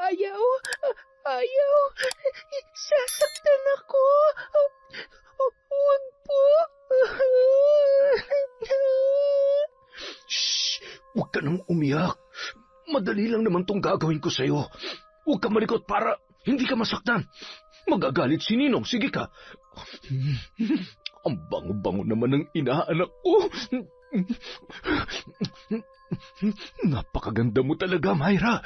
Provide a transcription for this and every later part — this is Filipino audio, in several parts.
Ayaw. Ayaw. Sasaktan ako. Huwag po. Shh! Huwag ka nang umiyak. Madali lang naman tong gagawin ko sa'yo. Huwag ka malikot para hindi ka masaktan. Magagalit si Ninong. Sige ka. Ang bango-bango naman ng inaanak ko. Napakaganda mo talaga, Myra.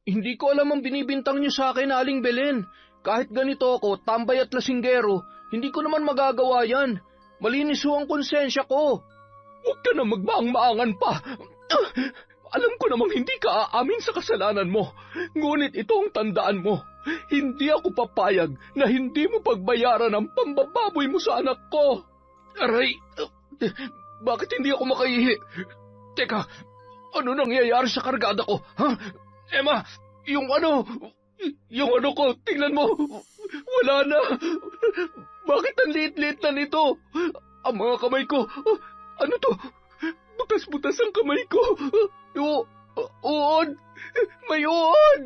Hindi ko alam ang binibintang niyo sa akin, Aling Belen. Kahit ganito ako, tambay at lasinggero, hindi ko naman magagawa yan. Malinis ho ang konsensya ko. Huwag ka na magmaang-maangan pa. Alam ko namang hindi ka aamin sa kasalanan mo. Ngunit ito ang tandaan mo. Hindi ako papayag na hindi mo pagbayaran ang pambababoy mo sa anak ko. Aray, bakit hindi ako makaihi? Teka, ano nangyayari sa kargada ko? Ha? Emma, yung ano ko, tingnan mo. Wala na. Bakit ang liit-liit na nito? Ang mga kamay ko, ano to? Butas-butas ang kamay ko. Uod! May uod!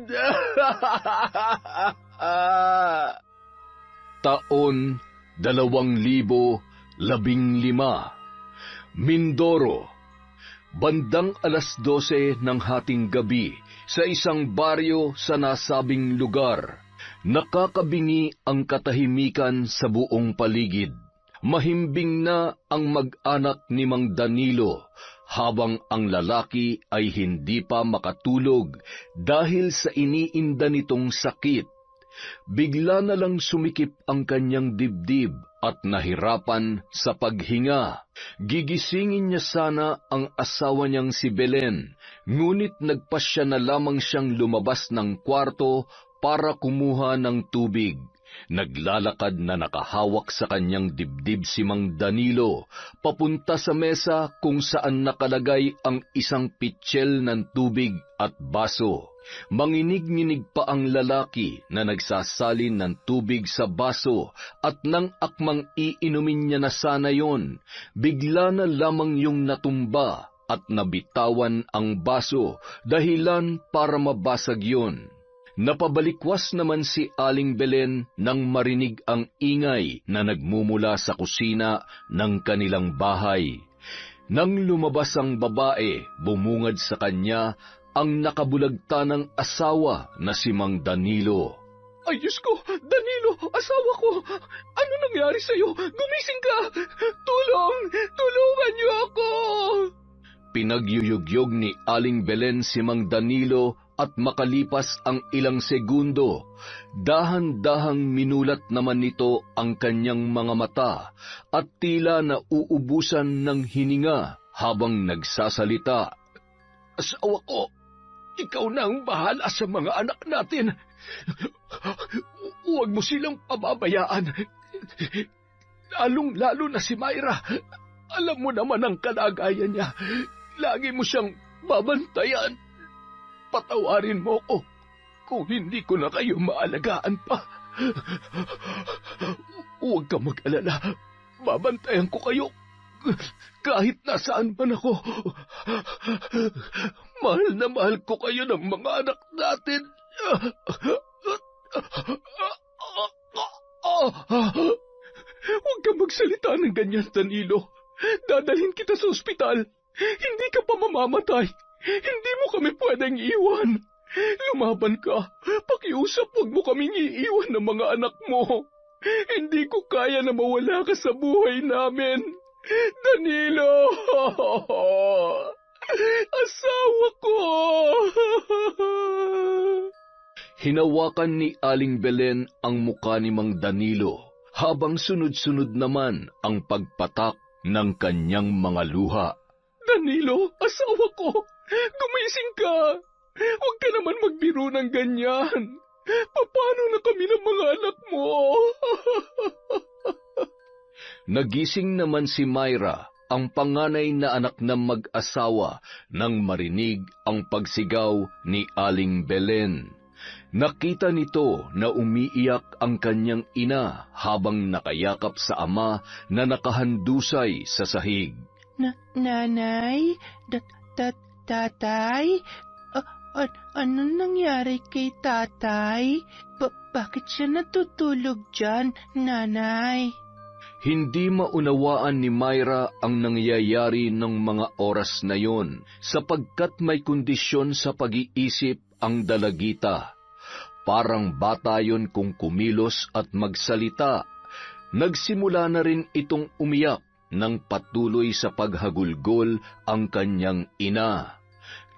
Taon 2015, Mindoro. Bandang 12:00 ng hating gabi sa isang baryo sa nasabing lugar. Nakakabingi ang katahimikan sa buong paligid. Mahimbing na ang mag-anak ni Mang Danilo habang ang lalaki ay hindi pa makatulog dahil sa iniinda nitong sakit. Bigla na lang sumikip ang kanyang dibdib at nahirapan sa paghinga. Gigisingin niya sana ang asawa niyang si Belen, ngunit nagpasya na lamang siyang lumabas ng kwarto para kumuha ng tubig. Naglalakad na nakahawak sa kanyang dibdib si Mang Danilo, papunta sa mesa kung saan nakalagay ang isang pitsyel ng tubig at baso. Manginig-nginig pa ang lalaki na nagsasalin ng tubig sa baso at nang akmang iinumin niya na sana yon, bigla na lamang yung natumba at nabitawan ang baso, dahilan para mabasag yon. Napabalikwas naman si Aling Belen nang marinig ang ingay na nagmumula sa kusina ng kanilang bahay. Nang lumabas ang babae, bumungad sa kanya ang nakabulagta ng asawa na si Mang Danilo. Ay, Diyos ko! Danilo! Asawa ko! Ano nangyari sa'yo? Gumising ka! Tulong! Tulungan niyo ako! Pinagyuyugyog ni Aling Belen si Mang Danilo at makalipas ang ilang segundo, dahan-dahang minulat naman nito ang kanyang mga mata at tila nauubusan ng hininga habang nagsasalita. Asawa ko, ikaw na ang bahala sa mga anak natin. Huwag mo silang pababayaan. Lalong-lalo na si Myra. Alam mo naman ang kalagayan niya. Lagi mo siyang babantayan. Patawarin mo ko kung hindi ko na kayo maalagaan pa. Huwag ka mag-alala. Babantayan ko kayo kahit nasaan man ako. Mahal na mahal ko kayo ng mga anak natin. Huwag ka magsalita ng ganyan, Danilo. Dadalhin kita sa ospital. Hindi ka pa mamamatay. Hindi mo kami pwedeng iwan. Lumaban ka. Pakiusap, huwag mo kaming iiwan ng mga anak mo. Hindi ko kaya na mawala ka sa buhay namin. Danilo! Asawa ko! Hinawakan ni Aling Belen ang muka ni Mang Danilo, habang sunod-sunod naman ang pagpatak ng kanyang mga luha. Danilo, asawa ko! Gumising ka! Huwag ka naman magbiro ng ganyan. Paano na kami ng mga anak mo? Nagising naman si Myra, ang panganay na anak ng mag-asawa, nang marinig ang pagsigaw ni Aling Belen. Nakita nito na umiiyak ang kanyang ina habang nakayakap sa ama na nakahandusay sa sahig. Nanay? Tatay? Anong nangyari kay tatay? Bakit siya natutulog dyan, nanay? Hindi maunawaan ni Myra ang nangyayari ng mga oras na yon sapagkat may kondisyon sa pag-iisip ang dalagita. Parang bata yon kung kumilos at magsalita. Nagsimula na rin itong umiyak nang patuloy sa paghagulgol ang kanyang ina.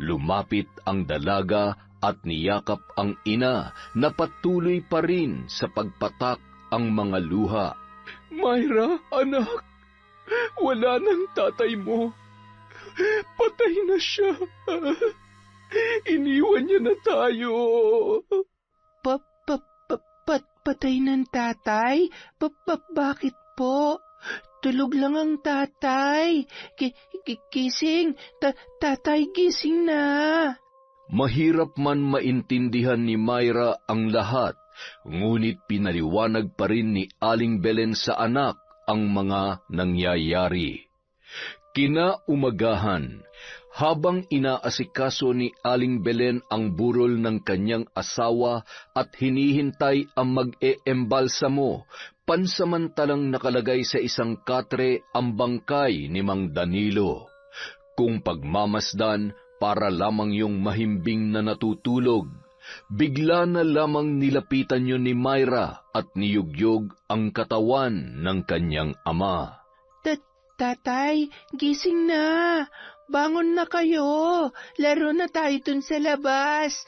Lumapit ang dalaga at niyakap ang ina na patuloy pa rin sa pagpatak ang mga luha. Myra, anak, wala nang tatay mo. Patay na siya. Iniwan niya na tayo. Patay ng tatay? Bakit po? Tulog lang ang tatay. Gising. Tatay, gising na. Mahirap man maintindihan ni Myra ang lahat, ngunit pinaliwanag pa rin ni Aling Belen sa anak ang mga nangyayari. Kinaumagahan, habang inaasikaso ni Aling Belen ang burol ng kanyang asawa at hinihintay ang mag-eembalsamo, pansamantalang nakalagay sa isang katre ang bangkay ni Mang Danilo. Kung pagmamasdan, para lamang yung mahimbing na natutulog, bigla na lamang nilapitan yun ni Myra at niyugyog ang katawan ng kanyang ama. Tatay, gising na. Bangon na kayo. Laro na tayo dun sa labas.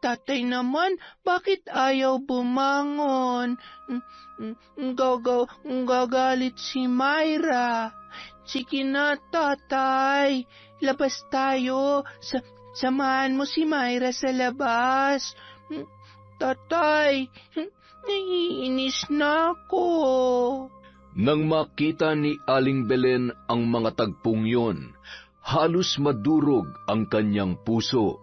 Tatay naman, bakit ayaw bumangon? Gagalit si Myra. Sige na, tatay. Labas tayo. Samahan mo si Myra sa labas. Tatay, naiinis na ako. Nang makita ni Aling Belen ang mga tagpong yon, halos madurog ang kanyang puso.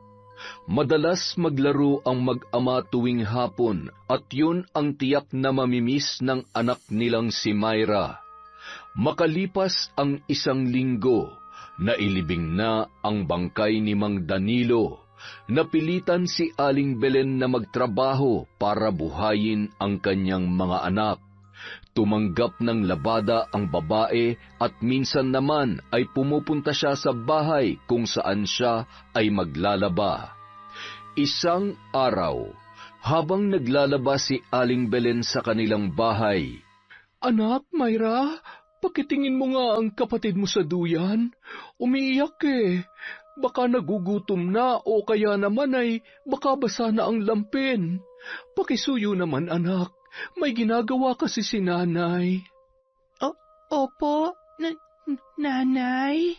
Madalas maglaro ang mag-ama tuwing hapon at yun ang tiyak na mamimiss ng anak nilang si Myra. Makalipas ang 1 linggo, nailibing na ang bangkay ni Mang Danilo. Napilitan si Aling Belen na magtrabaho para buhayin ang kanyang mga anak. Tumanggap ng labada ang babae at minsan naman ay pumupunta siya sa bahay kung saan siya ay maglalaba. Isang araw, habang naglalaba si Aling Belen sa kanilang bahay, Anak, Myra, pakitingin mo nga ang kapatid mo sa duyan. Umiiyak eh. Baka nagugutom na o kaya naman ay baka basa na ang lampin. Pakisuyo naman, anak. May ginagawa kasi si nanay. Opo, nanay.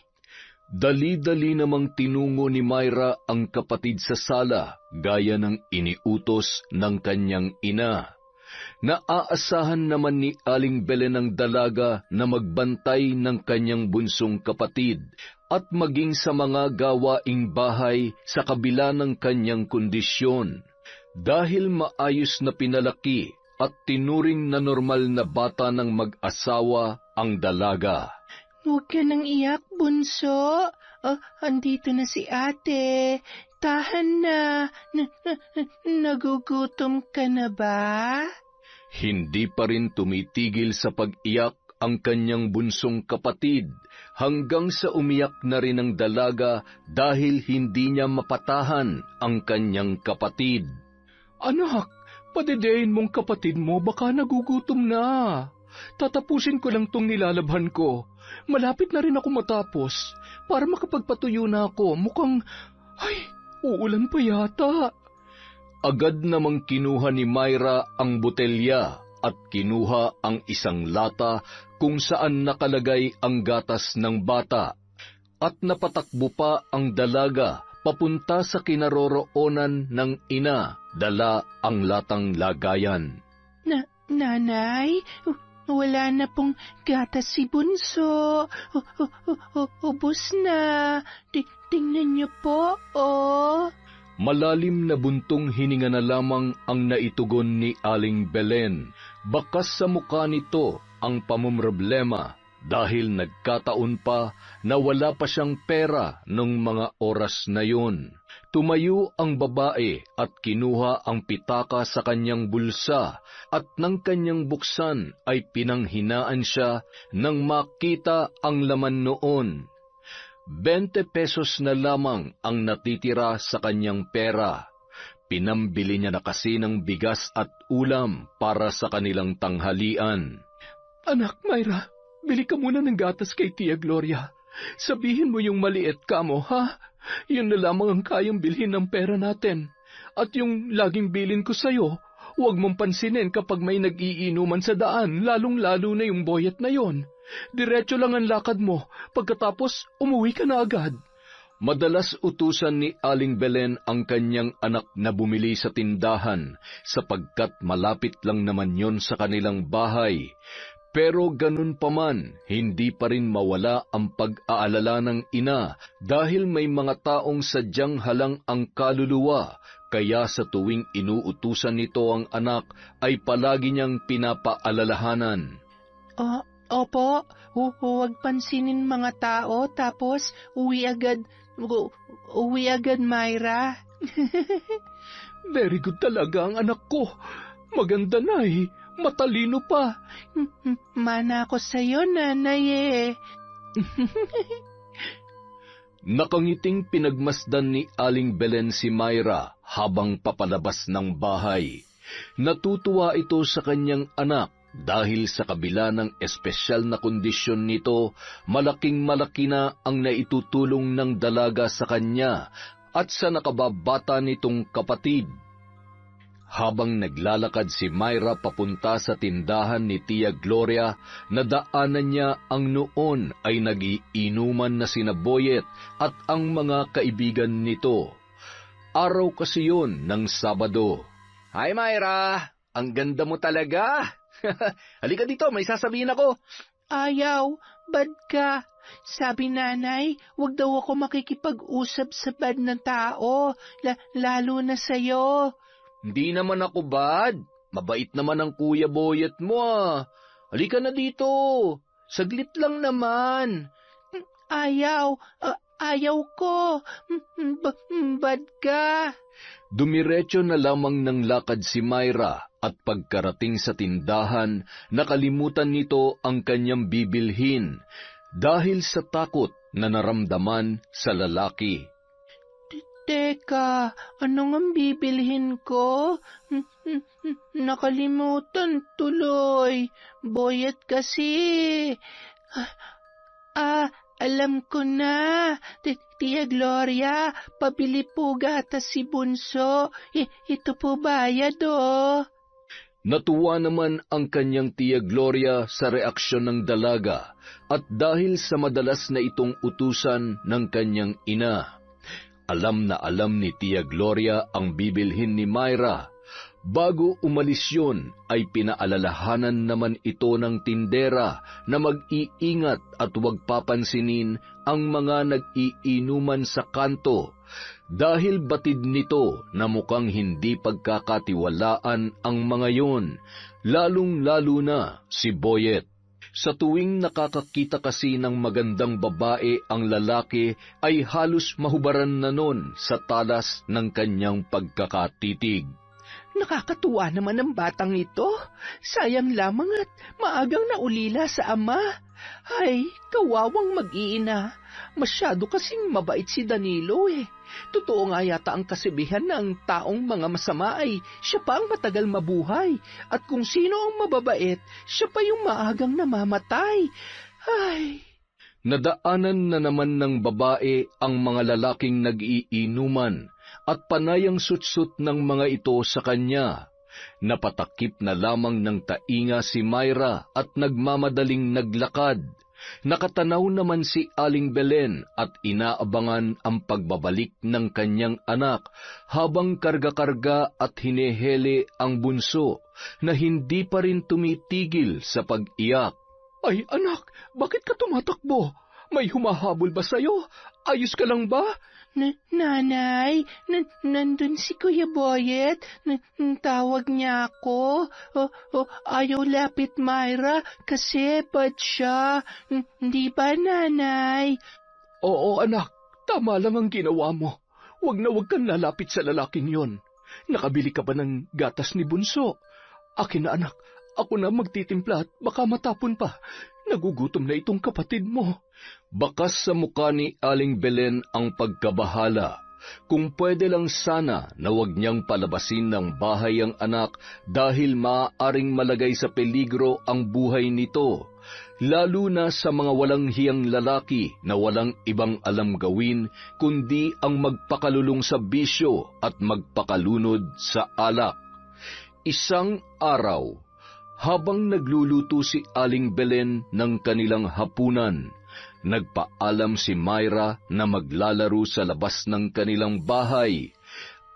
dali-dali namang tinungo ni Myra ang kapatid sa sala gaya ng iniutos ng kanyang ina. Naaasahan naman ni Aling Belen ang dalaga na magbantay ng kanyang bunsong kapatid at maging sa mga gawaing bahay sa kabila ng kanyang kondisyon. Dahil maayos na pinalaki at tinuring na normal na bata ng mag-asawa ang dalaga. Huwag ka nang iyak, bunso. Andito na si ate. Tahan na. Nagugutom ka na ba? Hindi pa rin tumitigil sa pag-iyak ang kanyang bunsong kapatid hanggang sa umiyak na rin ang dalaga dahil hindi niya mapatahan ang kanyang kapatid. Anak, padedein mong kapatid mo, baka nagugutom na. Tatapusin ko lang tong nilalabhan ko. Malapit na rin ako matapos para makapagpatuyo na ako. Mukhang, uulan pa yata. Agad namang kinuha ni Myra ang botelya at kinuha ang isang lata kung saan nakalagay ang gatas ng bata. At napatakbo pa ang dalaga papunta sa kinaroroonan ng ina, dala ang latang lagayan. Nanay, wala na pong gatas si bunso. Ubus na. Tingnan niyo po, oh. Malalim na buntong hininga na lamang ang naitugon ni Aling Belen. Bakas sa mukha nito ang pamumroblema dahil nagkataon pa na wala pa siyang pera nung mga oras na yun. Tumayo ang babae at kinuha ang pitaka sa kanyang bulsa at nang kanyang buksan ay pinanghinaan siya nang makita ang laman noon. 20 pesos na lamang ang natitira sa kanyang pera. Pinambili niya na kasi ng bigas at ulam para sa kanilang tanghalian. Anak, Myra, bili ka muna ng gatas kay Tia Gloria. Sabihin mo yung maliit ka mo, ha? Yun na lamang ang kayang bilhin ng pera natin. At yung laging bilin ko sa'yo, huwag mong pansinin kapag may nag-iinuman sa daan, lalong-lalo na yung boyet na yon. Diretso lang ang lakad mo, pagkatapos umuwi ka na agad. Madalas utusan ni Aling Belen ang kanyang anak na bumili sa tindahan sapagkat malapit lang naman yon sa kanilang bahay. Pero ganun pa man, hindi pa rin mawala ang pag-aalala ng ina dahil may mga taong sadyang halang ang kaluluwa, kaya sa tuwing inuutusan nito ang anak ay palagi niyang pinapaalalahanan. Opo, huwag pansinin mga tao, tapos uwi agad, Myra. Very good talaga ang anak ko. Maganda na eh. Matalino pa. Mana ako sa'yo, nanay eh. Nakangiting pinagmasdan ni Aling Belen si Myra habang papalabas ng bahay. Natutuwa ito sa kanyang anak dahil sa kabila ng espesyal na kondisyon nito, malaking-malaki na ang naitutulong ng dalaga sa kanya at sa nakababata nitong kapatid. Habang naglalakad si Myra papunta sa tindahan ni Tia Gloria, nadaanan niya ang noon ay nag-iinuman na sina Boyet at ang mga kaibigan nito. Araw kasi yun ng Sabado. Hi Myra, ang ganda mo talaga. Halika dito, may sasabihin ako. Ayaw, bad ka. Sabi nanay, wag daw ako makikipag-usap sa bad na tao, lalo na sa'yo. Hindi naman ako bad. Mabait naman ang Kuya Boyet mo ah. Halika na dito. Saglit lang naman. Ayaw ko. Bad ka. Dumiretso na lamang ng lakad si Myra at pagkarating sa tindahan, nakalimutan nito ang kanyang bibilhin dahil sa takot na naramdaman sa lalaki. Teka, anong ang bibilhin ko? Nakalimutan tuloy. Boyet kasi. Alam ko na. Tia Gloria, pabili po gatas si Bunso. Ito po bayad, oh. Natuwa naman ang kanyang Tia Gloria sa reaksyon ng dalaga at dahil sa madalas na itong utusan ng kanyang ina. Alam na alam ni Tia Gloria ang bibilhin ni Myra. Bago umalis yun, ay pinaalalahanan naman ito ng tindera na mag-iingat at huwag papansinin ang mga nag-iinuman sa kanto dahil batid nito na mukhang hindi pagkakatiwalaan ang mga yon, lalong-lalo na si Boyet. Sa tuwing nakakakita kasi ng magandang babae ang lalaki ay halos mahubaran na nun sa talas ng kanyang pagkakatitig. Nakakatuwa naman ang batang ito. Sayang lamang at maagang naulila sa ama. Ay, kawawang mag-iina. Masyado kasing mabait si Danilo eh. Totoo nga yata ang kasibihan na ang taong mga masama ay siya pa ang matagal mabuhay. At kung sino ang mababait, siya pa yung maagang namamatay. Ay... Nadaanan na naman ng babae ang mga lalaking nag-iinuman at panayang sutsut ng mga ito sa kanya. Napatakip na lamang ng tainga si Myra at nagmamadaling naglakad. Nakatanaw naman si Aling Belen at inaabangan ang pagbabalik ng kanyang anak habang karga-karga at hinehele ang bunso na hindi pa rin tumitigil sa pag-iyak. Ay anak, bakit ka tumatakbo? May humahabol ba sa'yo? Ayos ka lang ba? Nanay, nandun si Kuya Boyet. Tawag niya ako. Ayaw lapit Myra kasi bad siya. Di ba, nanay? Oo, anak. Tama lang ang ginawa mo. Huwag na huwag kang lalapit sa lalaking yon. Nakabili ka ba ng gatas ni Bunso? Akin na, anak. Ako na magtitimpla at baka matapon pa. Nagugutom na itong kapatid mo. Bakas sa mukha ni Aling Belen ang pagkabahala. Kung pwede lang sana na huwag niyang palabasin ng bahay ang anak dahil maaaring malagay sa peligro ang buhay nito, lalo na sa mga walang hiyang lalaki na walang ibang alam gawin kundi ang magpakalulong sa bisyo at magpakalunod sa alak. Isang araw, habang nagluluto si Aling Belen ng kanilang hapunan, nagpaalam si Myra na maglalaro sa labas ng kanilang bahay.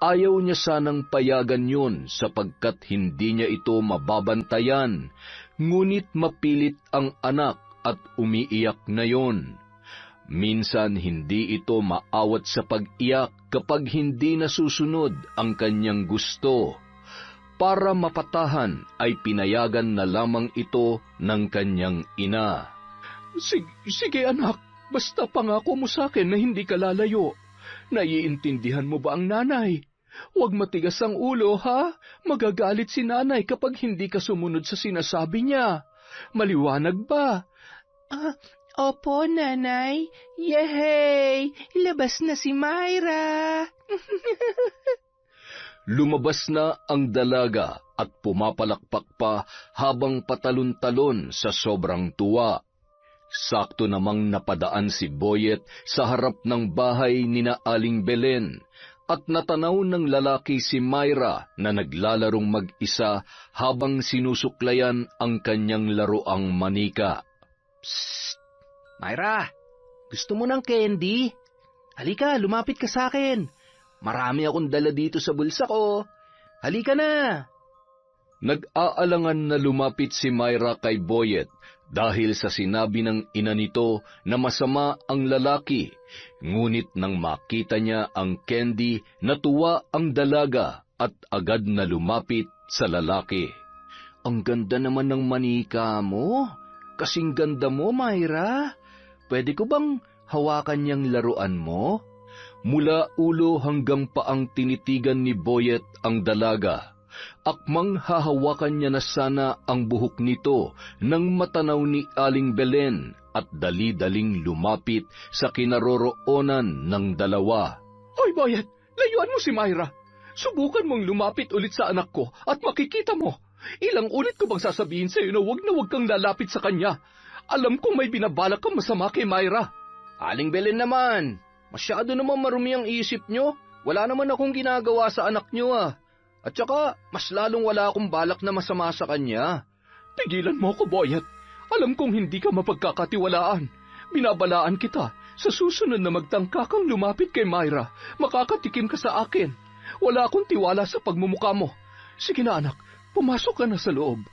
Ayaw niya sanang payagan yon sapagkat hindi niya ito mababantayan, ngunit mapilit ang anak at umiiyak na yon. Minsan hindi ito maawat sa pag-iyak kapag hindi nasusunod ang kanyang gusto. Para mapatahan ay pinayagan na lamang ito ng kanyang ina. Sige anak, basta pangako mo sa akin na hindi ka lalayo. Naiintindihan mo ba ang nanay? Huwag matigas ang ulo, ha? Magagalit si nanay kapag hindi ka sumunod sa sinasabi niya. Maliwanag ba? Opo, nanay. Yehey! Labas na si Myra! Lumabas na ang dalaga at pumapalakpak pa habang patalon-talon sa sobrang tuwa. Sakto namang napadaan si Boyet sa harap ng bahay ni na Aling Belen at natanaw ng lalaki si Myra na naglalarong mag-isa habang sinusuklayan ang kanyang laruang manika. Psst! Myra, gusto mo ng candy? Halika, lumapit ka sa akin. Marami akong dala dito sa bulsa ko. Halika na! Nag-aalangan na lumapit si Myra kay Boyet dahil sa sinabi ng ina nito na masama ang lalaki. Ngunit nang makita niya ang candy, natuwa ang dalaga at agad na lumapit sa lalaki. Ang ganda naman ng manika mo. Kasing ganda mo, Myra. Pwede ko bang hawakan niyang laruan mo? Mula ulo hanggang paang tinitigan ni Boyet ang dalaga. Akmang hahawakan niya na sana ang buhok nito nang matanaw ni Aling Belen at dali-daling lumapit sa kinaroroonan ng dalawa. Hoy Boyet, layuan mo si Myra. Subukan mong lumapit ulit sa anak ko at makikita mo. Ilang ulit ko bang sasabihin sa iyo na huwag kang lalapit sa kanya. Alam kong may binabalak kang masama kay Myra. Aling Belen naman, masyado naman marumi ang isip nyo. Wala naman akong ginagawa sa anak nyo At saka, mas lalong wala akong balak na masama sa kanya. Tigilan mo ako, Boyet. Alam kong hindi ka mapagkakatiwalaan. Binabalaan kita. Sa susunod na magtangka kang lumapit kay Myra, makakatikim ka sa akin. Wala akong tiwala sa pagmumukha mo. Sige na anak, pumasok ka na sa loob.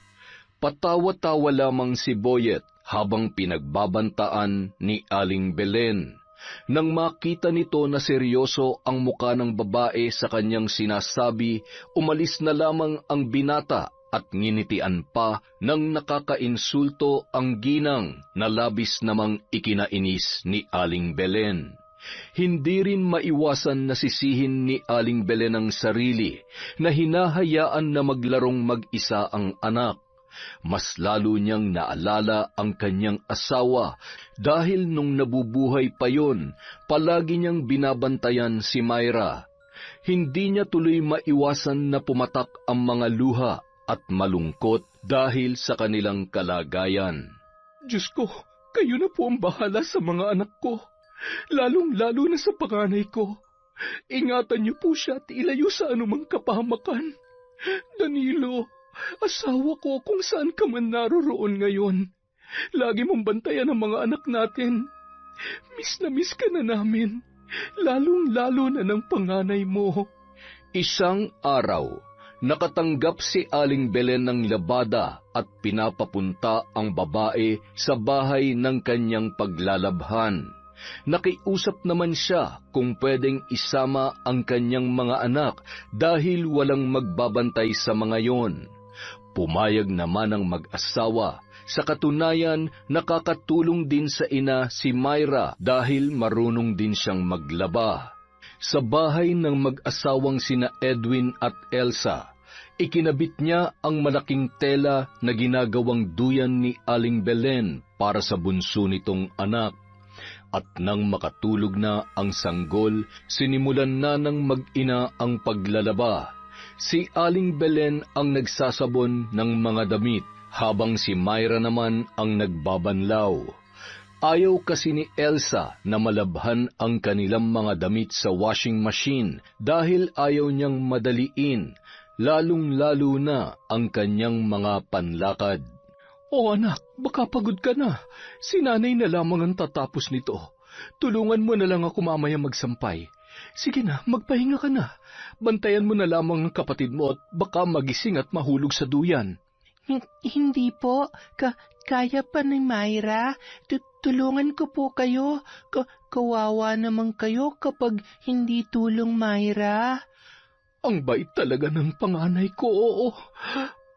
Patawa-tawa lamang si Boyet habang pinagbabantaan ni Aling Belen. Nang makita nito na seryoso ang muka ng babae sa kanyang sinasabi, umalis na lamang ang binata at nginitian pa ng nakakainsulto ang ginang na labis namang ikinainis ni Aling Belen. Hindi rin maiwasan na sisihin ni Aling Belen ang sarili na hinahayaan na maglarong mag-isa ang anak. Mas lalo niyang naalala ang kanyang asawa dahil nung nabubuhay pa yon, palagi niyang binabantayan si Myra. Hindi niya tuloy maiwasan na pumatak ang mga luha at malungkot dahil sa kanilang kalagayan. Diyos ko, kayo na po ang bahala sa mga anak ko, lalong-lalo na sa panganay ko. Ingatan niyo po siya at ilayo sa anumang kapahamakan. Danilo, asawa ko kung saan ka man naroroon ngayon. Lagi mong bantayan ang mga anak natin. Miss na miss ka na namin, lalong-lalo na ng panganay mo. Isang araw, nakatanggap si Aling Belen ng labada at pinapapunta ang babae sa bahay ng kanyang paglalabhan. Nakiusap naman siya kung pwedeng isama ang kanyang mga anak dahil walang magbabantay sa mga yon. Pumayag naman ang mag-asawa. Sa katunayan, nakakatulong din sa ina si Myra dahil marunong din siyang maglaba. Sa bahay ng mag-asawang sina Edwin at Elsa, ikinabit niya ang malaking tela na ginagawang duyan ni Aling Belen para sa bunso nitong anak. At nang makatulog na ang sanggol, sinimulan na ng mag-ina ang paglalaba. Si Aling Belen ang nagsasabon ng mga damit, habang si Myra naman ang nagbabanlaw. Ayaw kasi ni Elsa na malabhan ang kanilang mga damit sa washing machine dahil ayaw niyang madaliin, lalong-lalo na ang kanyang mga panlakad. O anak, baka pagod ka na. Si nanay na lamang ang tatapos nito. Tulungan mo na lang ako mamaya magsampay. Sige na, magpahinga ka na. Bantayan mo na lamang ang kapatid mo at baka magising at mahulog sa duyan. Hindi po. Kaya pa ni Myra. Tulungan ko po kayo. Kawawa naman kayo kapag hindi tulong, Myra. Ang bait talaga ng panganay ko, oo.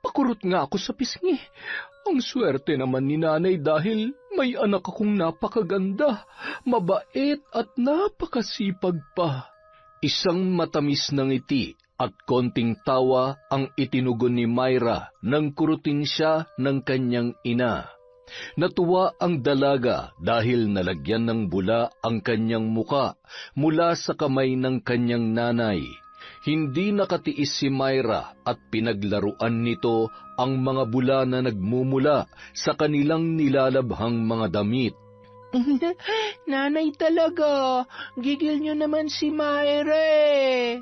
Pakurot nga ako sa pisngi. Ang swerte naman ni nanay dahil may anak akong napakaganda, mabait at napakasipag pa. Isang matamis na ngiti at konting tawa ang itinugon ni Myra nang kurutin siya ng kanyang ina. Natuwa ang dalaga dahil nalagyan ng bula ang kanyang muka mula sa kamay ng kanyang nanay. Hindi nakatiis si Myra at pinaglaruan nito ang mga bula na nagmumula sa kanilang nilalabhang mga damit. Nanay talaga, gigil nyo naman si Myra eh.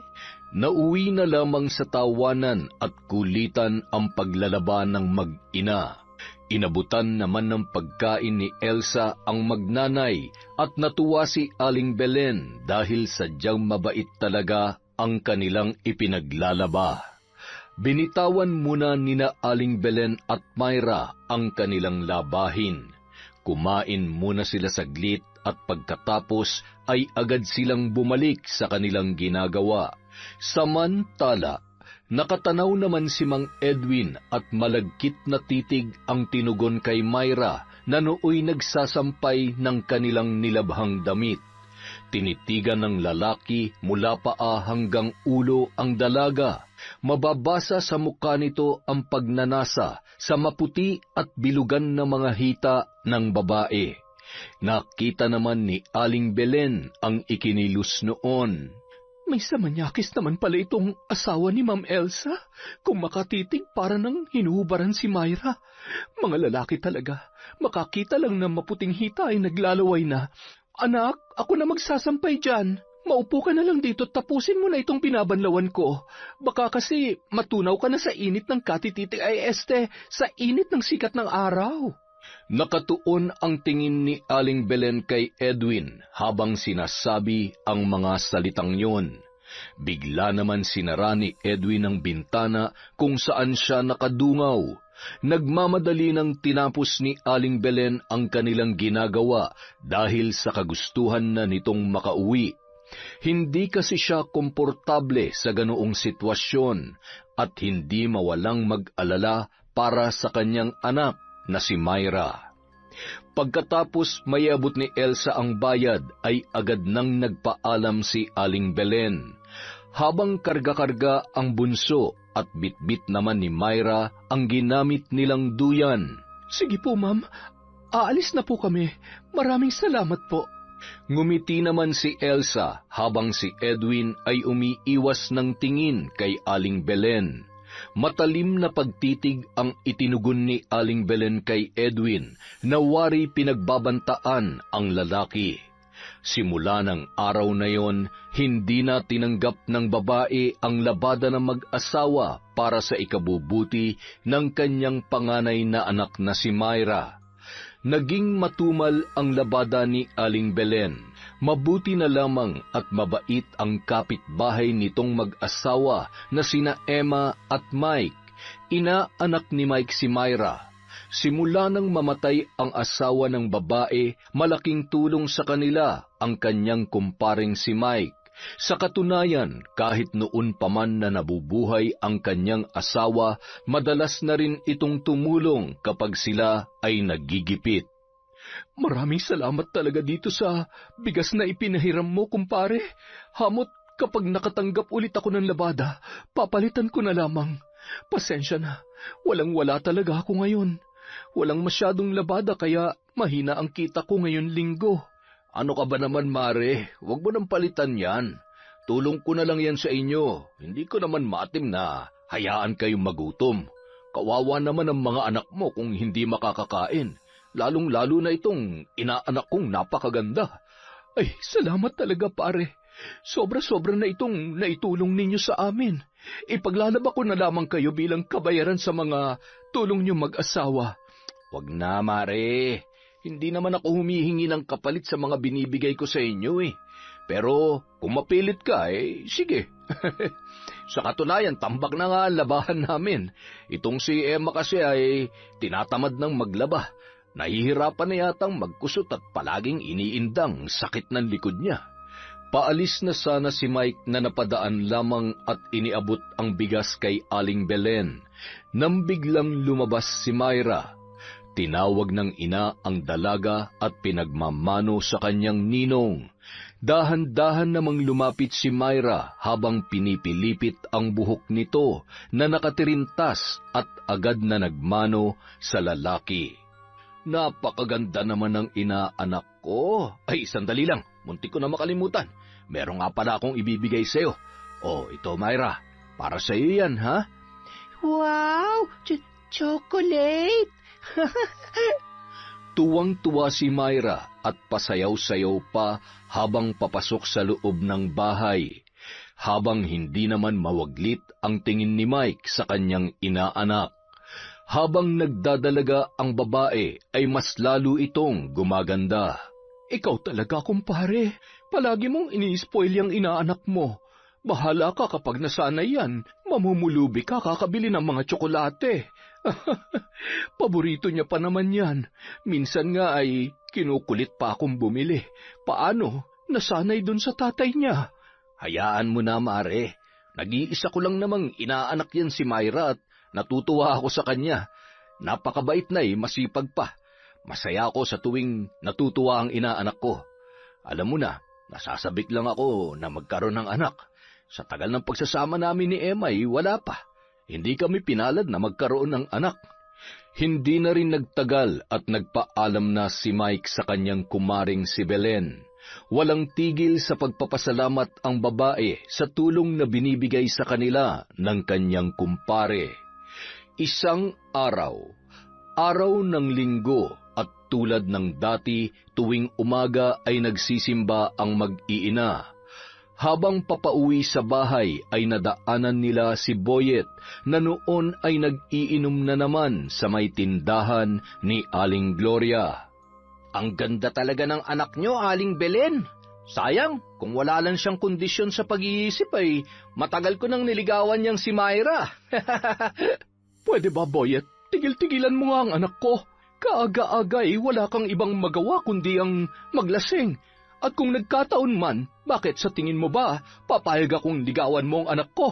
Nauwi na lamang sa tawanan at kulitan ang paglalaba ng mag-ina. Inabutan naman ng pagkain ni Elsa ang magnanay at natuwa si Aling Belen dahil sadyang mabait talaga ang kanilang ipinaglalaba. Binitawan muna nina Aling Belen at Myra ang kanilang labahin. Kumain muna sila saglit at pagkatapos ay agad silang bumalik sa kanilang ginagawa. Samantala, nakatanaw naman si Mang Edwin at malagkit na titig ang tinugon kay Myra na nooy nagsasampay ng kanilang nilabhang damit. Tinitigan ng lalaki mula paa hanggang ulo ang dalaga. Mababasa sa mukha nito ang pagnanasa sa maputi at bilugan na mga hita ng babae. Nakita naman ni Aling Belen ang ikinilos noon. May samanyakis naman pala itong asawa ni Ma'am Elsa. Kung makatitig para nang hinuhubaran si Myra. Mga lalaki talaga. Makakita lang ng maputing hita ay naglalaway na. Anak, ako na magsasampay dyan. Maupo ka na lang dito at tapusin mo na itong binabanlawan ko. Baka kasi matunaw ka na sa init ng katititig sa init ng sikat ng araw. Nakatuon ang tingin ni Aling Belen kay Edwin habang sinasabi ang mga salitang yon. Bigla naman sinara ni Edwin ang bintana kung saan siya nakadungaw. Nagmamadali nang tinapos ni Aling Belen ang kanilang ginagawa dahil sa kagustuhan na nitong makauwi. Hindi kasi siya komportable sa ganoong sitwasyon at hindi mawalang mag-alala para sa kanyang anak na si Myra. Pagkatapos mayabot ni Elsa ang bayad ay agad nang nagpaalam si Aling Belen. Habang karga-karga ang bunso at bitbit naman ni Myra ang ginamit nilang duyan. Sige po, ma'am. Aalis na po kami. Maraming salamat po. Ngumiti naman si Elsa habang si Edwin ay umiiwas ng tingin kay Aling Belen. Matalim na pagtitig ang itinugon ni Aling Belen kay Edwin na wari pinagbabantaan ang lalaki. Simula ng araw na yon, hindi na tinanggap ng babae ang labada ng mag-asawa para sa ikabubuti ng kanyang panganay na anak na si Myra. Naging matumal ang labada ni Aling Belen. Mabuti na lamang at mabait ang kapitbahay nitong mag-asawa na sina Emma at Mike. Ina-anak ni Mike si Myra. Simula nang mamatay ang asawa ng babae, malaking tulong sa kanila ang kanyang kumparing si Mike. Sa katunayan, kahit noon pa man na nabubuhay ang kanyang asawa, madalas na rin itong tumulong kapag sila ay naggigipit. Maraming salamat talaga dito sa bigas na ipinahiram mo, kumpare. Hamot kapag nakatanggap ulit ako ng labada, papalitan ko na lamang. Pasensya na, walang-wala talaga ako ngayon. Walang masyadong labada kaya mahina ang kita ko ngayon linggo. Ano ka ba naman, Mare? Huwag mo nang palitan yan. Tulong ko na lang yan sa inyo. Hindi ko naman maatim na hayaan kayong magutom. Kawawa naman ang mga anak mo kung hindi makakakain. Lalong-lalo na itong inaanak kong napakaganda. Ay, salamat talaga, pare. Sobra-sobra na itong naitulong ninyo sa amin. Ipaglalaba ko na lamang kayo bilang kabayaran sa mga tulong nyo mag-asawa. Wag na, Mare. Hindi naman ako humihingi ng kapalit sa mga binibigay ko sa inyo eh. Pero kung mapilit ka sige. Sa katunayan, tambak na nga ang labahan namin. Itong si Emma kasi ay tinatamad ng maglaba. Nahihirapan na yatang magkusot at palaging iniindang sakit ng likod niya. Paalis na sana si Mike na napadaan lamang at iniabot ang bigas kay Aling Belen. Nang biglang lumabas si Myra, tinawag ng ina ang dalaga at pinagmamano sa kanyang ninong. Dahan-dahan namang lumapit si Myra habang pinipilipit ang buhok nito na nakatirintas at agad na nagmano sa lalaki. Napakaganda naman ng inaanak ko. Ay, sandali lang. Muntik ko na makalimutan. Meron nga pala akong ibibigay sa'yo. Oh, ito, Myra. Para sa'yo yan, ha? Wow! Chocolate! Tuwang-tuwa si Myra at pasayaw-sayaw pa habang papasok sa loob ng bahay. Habang hindi naman mawaglit ang tingin ni Mike sa kanyang inaanak. Habang nagdadalaga ang babae ay mas lalo itong gumaganda. Ikaw talaga, kumpare. Palagi mong ini-spoil yung inaanak mo. Bahala ka kapag nasanay yan. Mamumulubi ka kakabili ng mga tsokolate. Paborito niya pa naman yan. Minsan nga ay kinukulit pa akong bumili. Paano? Nasanay dun sa tatay niya. Hayaan mo na, Mare. Nag-iisa ko lang namang inaanak yan si Myra at natutuwa ako sa kanya. Napakabait na masipag pa. Masaya ako sa tuwing natutuwa ang inaanak ko. Alam mo na, nasasabik lang ako na magkaroon ng anak. Sa tagal ng pagsasama namin ni Emma wala pa. Hindi kami pinalad na magkaroon ng anak. Hindi na rin nagtagal at nagpaalam na si Mike sa kanyang kumaring si Belen. Walang tigil sa pagpapasalamat ang babae sa tulong na binibigay sa kanila ng kanyang kumpare. Isang araw ng linggo at tulad ng dati tuwing umaga ay nagsisimba ang mag-iina. Habang papauwi sa bahay ay nadaanan nila si Boyet na noon ay nag-iinom na naman sa may tindahan ni Aling Gloria. Ang ganda talaga ng anak nyo, Aling Belen. Sayang, kung wala lang siyang kondisyon sa pag-iisip ay matagal ko nang niligawan niyang si Myra. Pwede ba, Boyet? Tigil-tigilan mo nga ang anak ko. Kaaga-aga wala kang ibang magawa kundi ang maglasing. At kung nagkataon man, bakit sa tingin mo ba papayag akong ligawan mo ang anak ko?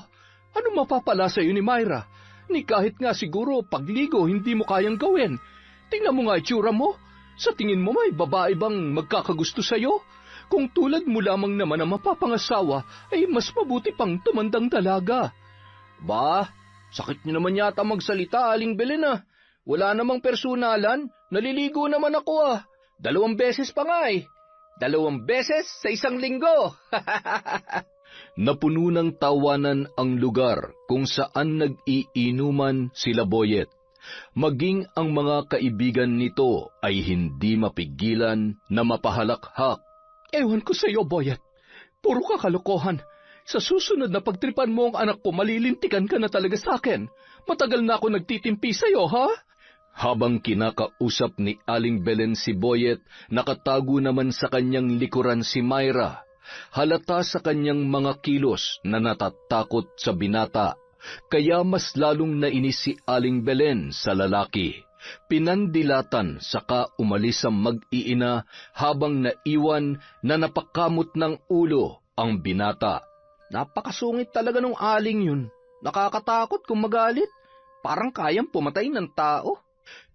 Ano mapapala sa iyo ni Myra? Ni kahit nga siguro pagligo hindi mo kayang gawin. Tingnan mo nga itsura mo. Sa tingin mo may babae bang magkakagusto sa iyo? Kung tulad mo lamang naman ang mapapangasawa, ay mas mabuti pang tumandang dalaga. Ba, sakit niyo naman yata magsalita, Aling Belen. Wala namang personalan, naliligo naman ako 2 beses pa nga 2 beses sa isang linggo. Napuno ng tawanan ang lugar kung saan nag-iinuman sila Boyet. Maging ang mga kaibigan nito ay hindi mapigilan na mapahalakhak. Ewan ko sa iyo, Boyet. Puro ka kalokohan. Sa susunod na pagtripan mo ang anak ko, malilintikan ka na talaga sa akin. Matagal na ako nagtitimpi sa iyo, ha? Habang kinakausap ni Aling Belen si Boyet, nakatago naman sa kanyang likuran si Myra. Halata sa kanyang mga kilos na natatakot sa binata, kaya mas lalong nainis si Aling Belen sa lalaki. Pinandilatan saka umalis ang mag-iina habang naiwan na napakamot ng ulo ang binata. Napakasungit talaga nung aling yun. Nakakatakot kung magalit. Parang kayang pumatay ng tao.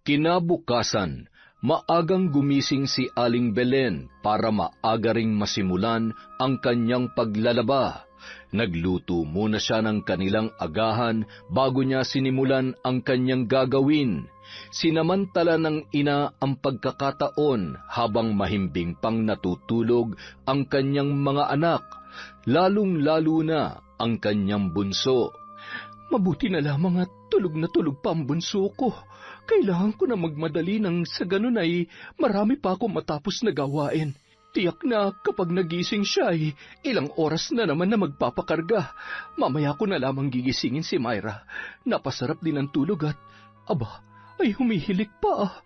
Kinabukasan, maagang gumising si Aling Belen para maaga ring masimulan ang kanyang paglalaba. Nagluto muna siya ng kanilang agahan bago niya sinimulan ang kanyang gagawin. Sinamantala ng ina ang pagkakataon habang mahimbing pang natutulog ang kanyang mga anak, lalong-lalo na ang kanyang bunso. Mabuti na lamang at tulog na tulog pa ang bunso ko. Kailangan ko na magmadali nang sa ganun ay marami pa akong matapos na gawain. Tiyak na kapag nagising siya ay ilang oras na naman na magpapakarga. Mamaya ko na lamang gigisingin si Myra. Napasarap din ang tulog at, ay humihilik pa.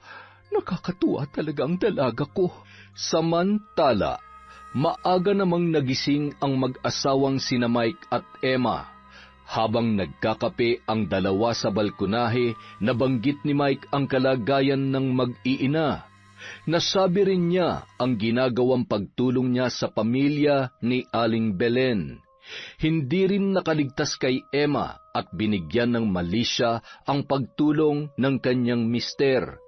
Nakakatuwa talaga ang dalaga ko. Samantala, maaga namang nagising ang mag-asawang sina Mike at Emma. Habang nagkakape ang dalawa sa balkonahe, nabanggit ni Mike ang kalagayan ng mag-iina. Nasabi rin niya ang ginagawang pagtulong niya sa pamilya ni Aling Belen. Hindi rin nakaligtas kay Emma at binigyan ng mali siya ang pagtulong ng kanyang mister.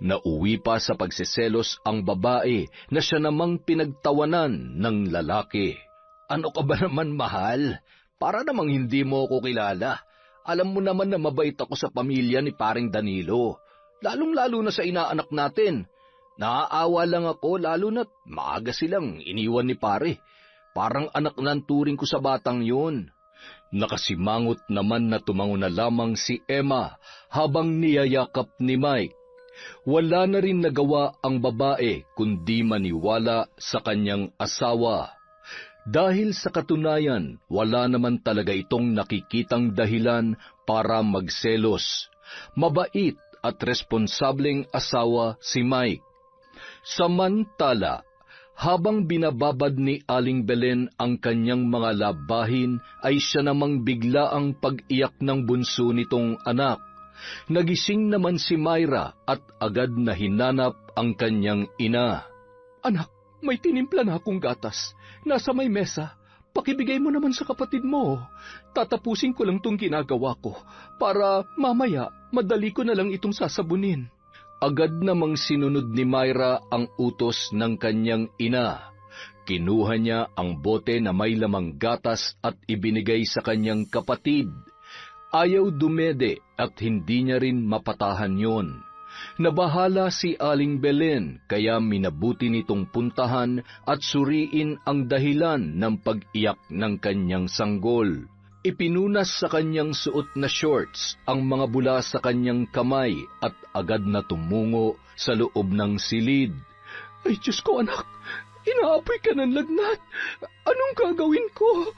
Nauwi pa sa pagseselos ang babae na siya namang pinagtawanan ng lalaki. Ano ka ba naman, mahal? Para namang hindi mo ako kilala. Alam mo naman na mabait ako sa pamilya ni paring Danilo. Lalong-lalo na sa inaanak natin. Naaawa lang ako lalo na't maaga silang iniwan ni pare. Parang anak ng turing ko sa batang yun. Nakasimangot naman na tumango na lamang si Emma habang niyayakap ni Mike. Wala na rin nagawa ang babae kundi maniwala sa kanyang asawa. Dahil sa katunayan, wala naman talaga itong nakikitang dahilan para magselos. Mabait at responsableng asawa si Mike. Samantala, habang binababad ni Aling Belen ang kanyang mga labahin, ay siya namang bigla ang pag-iyak ng bunso nitong anak. Nagising naman si Myra at agad na hinanap ang kanyang ina. Anak, may tinimpla na akong gatas. Nasa may mesa. Pakibigay mo naman sa kapatid mo. Tatapusin ko lang tong ginagawa ko para mamaya madali ko na lang itong sasabunin. Agad namang sinunod ni Myra ang utos ng kanyang ina. Kinuha niya ang bote na may lamang gatas at ibinigay sa kanyang kapatid. Ayaw dumede at hindi niya rin mapatahan yon. Nabahala si Aling Belen kaya minabuti nitong puntahan at suriin ang dahilan ng pag-iyak ng kanyang sanggol. Ipinunas sa kanyang suot na shorts ang mga bula sa kanyang kamay at agad na tumungo sa loob ng silid. Ay Diyos ko anak, inaapoy ka ng lagnat. Anong gagawin ko?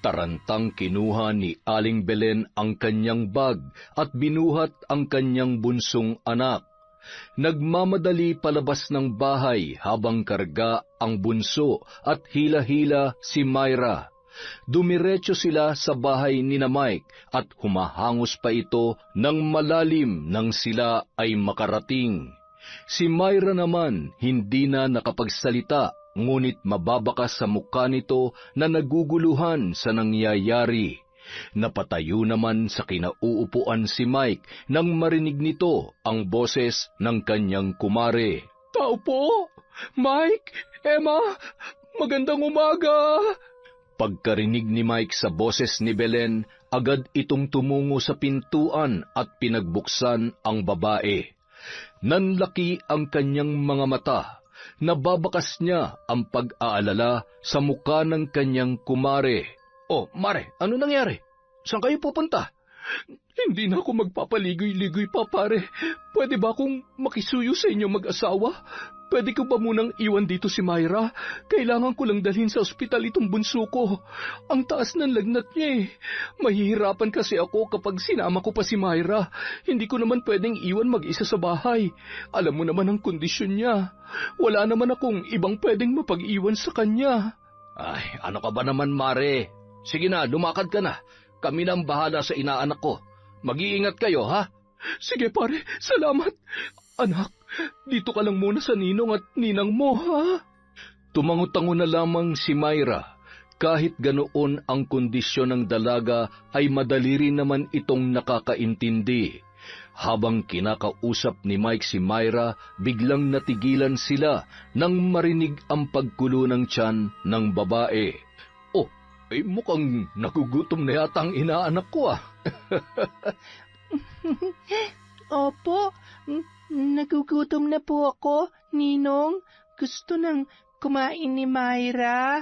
Tarantang kinuha ni Aling Belen ang kanyang bag at binuhat ang kanyang bunsong anak. Nagmamadali palabas ng bahay habang karga ang bunso at hila-hila si Myra. Dumiretso sila sa bahay ni na Mike at humahangos pa ito ng malalim nang sila ay makarating. Si Myra naman hindi na nakapagsalita, ngunit mababakas sa mukha nito na naguguluhan sa nangyayari. Napatayo naman sa kinauupuan si Mike nang marinig nito ang boses ng kanyang kumare. Tao po! Mike! Emma! Magandang umaga! Pagkarinig ni Mike sa boses ni Belen, agad itong tumungo sa pintuan at pinagbuksan ang babae. Nanlaki ang kanyang mga mata. Nababakas niya ang pag-aalala sa mukha ng kanyang kumare. Oh, Mare, ano nangyari? Saan kayo pupunta? Hindi na ako magpapaligoy-ligoy pa, pare. Pwede ba akong makisuyo sa inyo mag-asawa? Pwede ko ba munang iwan dito si Myra? Kailangan ko lang dalhin sa ospital itong bunso ko. Ang taas ng lagnat niya eh. Mahihirapan kasi ako kapag sinama ko pa si Myra. Hindi ko naman pwedeng iwan mag-isa sa bahay. Alam mo naman ang kondisyon niya. Wala naman akong ibang pwedeng mapag-iwan sa kanya. Ay, ano ka ba naman, Mare? Sige na, lumakad ka na. Kami na ang bahala sa inaanak ko. Mag-iingat kayo, ha? Sige pare, salamat. Anak, dito ka lang muna sa ninong at ninang mo, ha? Tumango-tango na lamang si Myra. Kahit ganoon ang kondisyon ng dalaga ay madali rin naman itong nakakaintindi. Habang kinakausap ni Mike si Myra, biglang natigilan sila nang marinig ang pagkulo ng tiyan ng babae. Oh, ay mukhang nagugutom na yata ang inaanak ko ah. Opo, nagugutom na po ako, Ninong. Gusto nang kumain ni Myra.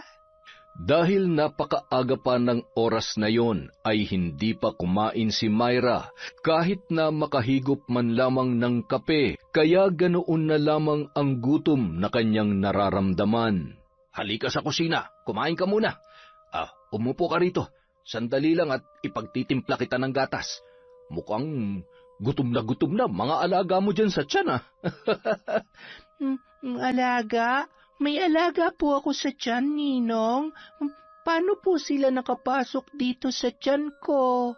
Dahil napakaaga pa ng oras na yon ay hindi pa kumain si Myra kahit na makahigop man lamang ng kape, kaya ganoon na lamang ang gutom na kanyang nararamdaman. Halika sa kusina, kumain ka muna. Umupo ka rito. Sandali lang at ipagtitimpla kita ng gatas. Mukhang gutom na mga alaga mo dyan sa tiyan ah. Alaga? May alaga po ako sa tiyan, Ninong. Paano po sila nakapasok dito sa tiyan ko?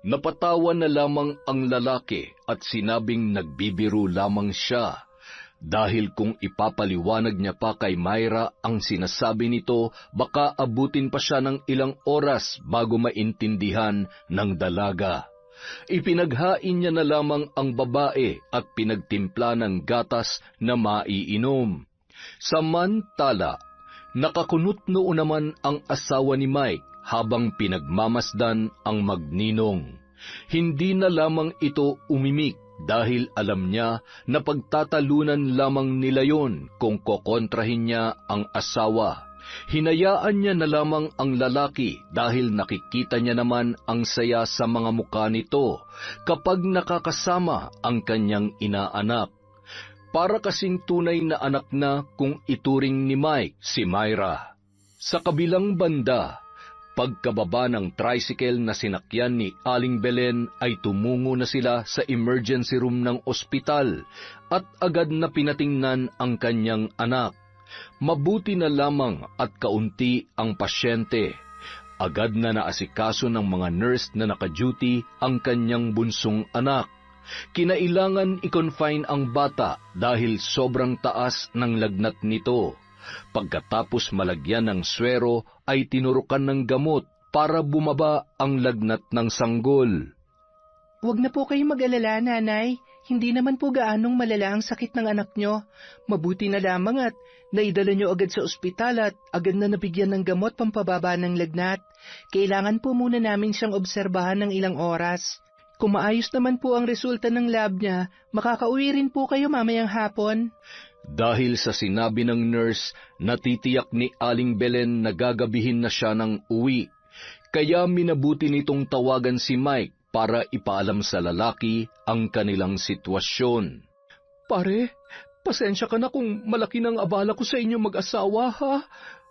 Napatawa na lamang ang lalaki at sinabing nagbibiro lamang siya. Dahil kung ipapaliwanag niya pa kay Myra ang sinasabi nito, baka abutin pa siya ng ilang oras bago maintindihan ng dalaga. Ipinaghain niya na lamang ang babae at pinagtimpla ng gatas na maiinom. Samantala, nakakunot noon naman ang asawa ni Mike habang pinagmamasdan ang magninong. Hindi na lamang ito umimik dahil alam niya na pagtatalunan lamang nila yon kung kokontrahin niya ang asawa. Hinayaan niya na lamang ang lalaki dahil nakikita niya naman ang saya sa mga mukha nito kapag nakakasama ang kanyang inaanak. Para kasing tunay na anak na kung ituring ni Mike si Myra. Sa kabilang banda, pagkababa ng tricycle na sinakyan ni Aling Belen ay tumungo na sila sa emergency room ng ospital at agad na pinatingnan ang kanyang anak. Mabuti na lamang at kaunti ang pasyente. Agad na naasikaso ng mga nurse na naka-duty ang kanyang bunsong anak. Kinailangan i-confine ang bata dahil sobrang taas ng lagnat nito. Pagkatapos malagyan ng swero ay tinurukan ng gamot para bumaba ang lagnat ng sanggol. Huwag na po kayo mag-alala, Nanay. Hindi naman po gaanong malala ang sakit ng anak nyo. Mabuti na lamang at naidala nyo agad sa ospital at agad na nabigyan ng gamot pampababa ng lagnat. Kailangan po muna namin siyang obserbahan ng ilang oras. Kung maayos naman po ang resulta ng lab niya, makakauwi rin po kayo mamayang hapon. Dahil sa sinabi ng nurse, natitiyak ni Aling Belen na gagabihin na siya ng uwi. Kaya minabuti nitong tawagan si Mike para ipaalam sa lalaki ang kanilang sitwasyon. Pare, pasensya ka na kung malaki ng abala ko sa inyo mag-asawa, ha?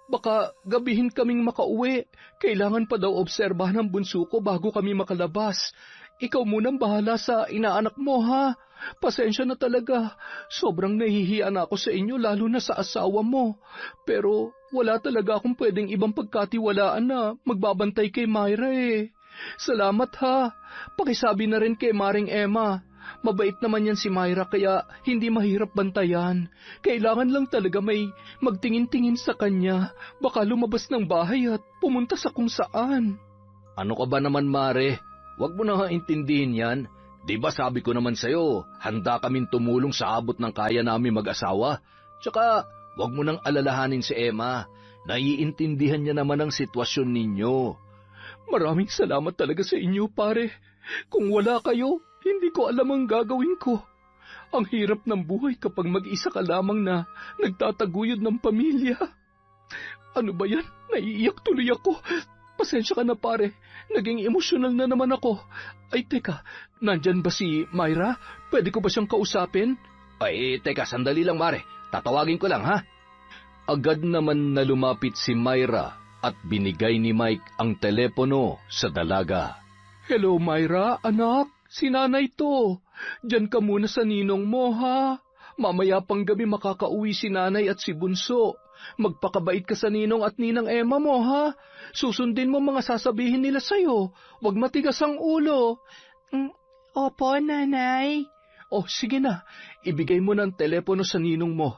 Baka gabihin kaming makauwi. Kailangan pa daw obserbahan ng bunso ko bago kami makalabas. Ikaw munang bahala sa inaanak mo, ha? Pasensya na talaga. Sobrang nahihiya na ako sa inyo, lalo na sa asawa mo. Pero wala talaga akong pwedeng ibang pagkatiwalaan na magbabantay kay Myra eh. Salamat ha. Pakisabi na rin kay Maring Emma. Mabait naman yan si Myra kaya hindi mahirap bantayan. Kailangan lang talaga may magtingin-tingin sa kanya. Baka lumabas ng bahay at pumunta sa kung saan. Ano ka ba naman, Mare? Huwag mo na intindihin yan. Di ba sabi ko naman sa'yo, handa kaming tumulong sa abot ng kaya namin mag-asawa. Tsaka, huwag mo nang alalahanin si Emma. Naiintindihan niya naman ang sitwasyon ninyo. Maraming salamat talaga sa inyo, pare. Kung wala kayo, hindi ko alam ang gagawin ko. Ang hirap ng buhay kapag mag-isa ka lamang na nagtataguyod ng pamilya. Ano ba yan? Naiiyak tuloy ako. Pasensya ka na, pare. Naging emosyonal na naman ako. Ay, teka, nandyan ba si Myra? Pwede ko ba siyang kausapin? Ay, teka, sandali lang, Mare. Tatawagin ko lang, ha? Agad naman na lumapit si Myra at binigay ni Mike ang telepono sa dalaga. Hello, Myra, anak. Si nanay to. Diyan ka muna sa ninong mo, ha? Mamaya pang gabi makakauwi si nanay at si Bunso. Magpakabait ka sa ninong at ninang Emma mo, ha? Susundin mo mga sasabihin nila sa'yo. Huwag matigas ang ulo. Opo, Nanay. Oh, sige na. Ibigay mo ng telepono sa ninong mo.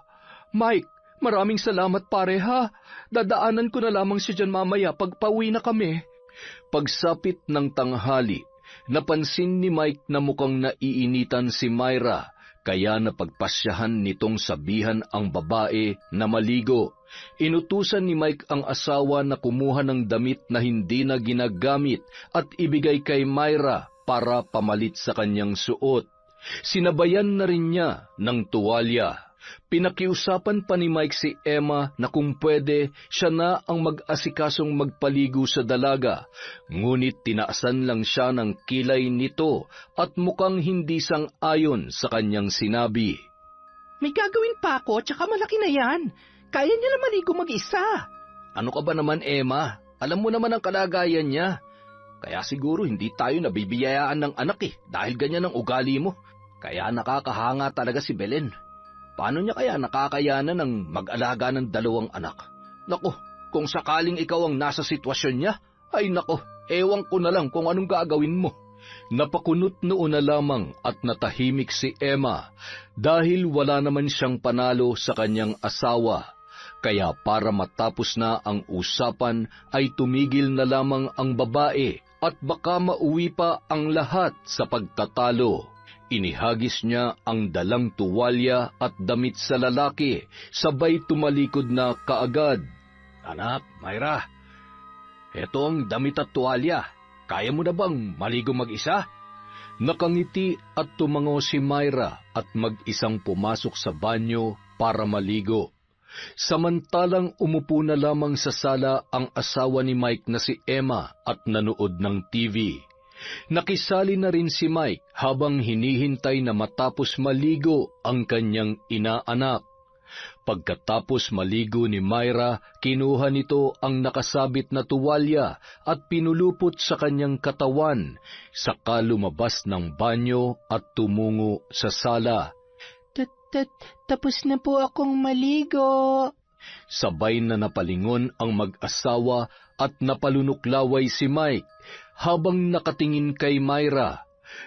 Mike, maraming salamat pare ha. Dadaanan ko na lamang siya dyan mamaya pag pauwi na kami. Pagsapit ng tanghali, napansin ni Mike na mukhang naiinitan si Myra, kaya napagpasyahan nitong sabihan ang babae na maligo. Inutusan ni Mike ang asawa na kumuha ng damit na hindi na ginagamit at ibigay kay Myra para pamalit sa kanyang suot. Sinabayan na rin niya ng tuwalya. Pinakiusapan pa ni Mike si Emma na kung pwede, siya na ang mag-asikasong magpaligo sa dalaga. Ngunit tinaasan lang siya ng kilay nito at mukhang hindi sang-ayon sa kanyang sinabi. May gagawin pa ako, tsaka malaki na yan. Kaya niya na maligo mag-isa. Ano ka ba naman, Emma? Alam mo naman ang kalagayan niya. Kaya siguro hindi tayo nabibiyayaan ng anak dahil ganyan ang ugali mo. Kaya nakakahanga talaga si Belen. Paano niya kaya nakakayanan ng mag-alaga ng 2 anak? Nako, kung sakaling ikaw ang nasa sitwasyon niya, ay nako, ewan ko na lang kung anong gagawin mo. Napakunot noon na lamang at natahimik si Emma dahil wala naman siyang panalo sa kanyang asawa. Kaya para matapos na ang usapan ay tumigil na lamang ang babae at baka mauwi pa ang lahat sa pagtatalo. Inihagis niya ang dalang tuwalya at damit sa lalaki, sabay tumalikod na kaagad. Anak, Myra, eto ang damit at tuwalya. Kaya mo na bang maligo mag-isa? Nakangiti at tumango si Myra at mag-isang pumasok sa banyo para maligo. Samantalang umupo na lamang sa sala ang asawa ni Mike na si Emma at nanood ng TV. Nakisali na rin si Mike habang hinihintay na matapos maligo ang kanyang inaanak. Pagkatapos maligo ni Myra, kinuha nito ang nakasabit na tuwalya at pinulupot sa kanyang katawan, saka lumabas ng banyo at tumungo sa sala. Tapos na po akong maligo. Sabay na napalingon ang mag-asawa at napalunuklaway si Mike habang nakatingin kay Myra.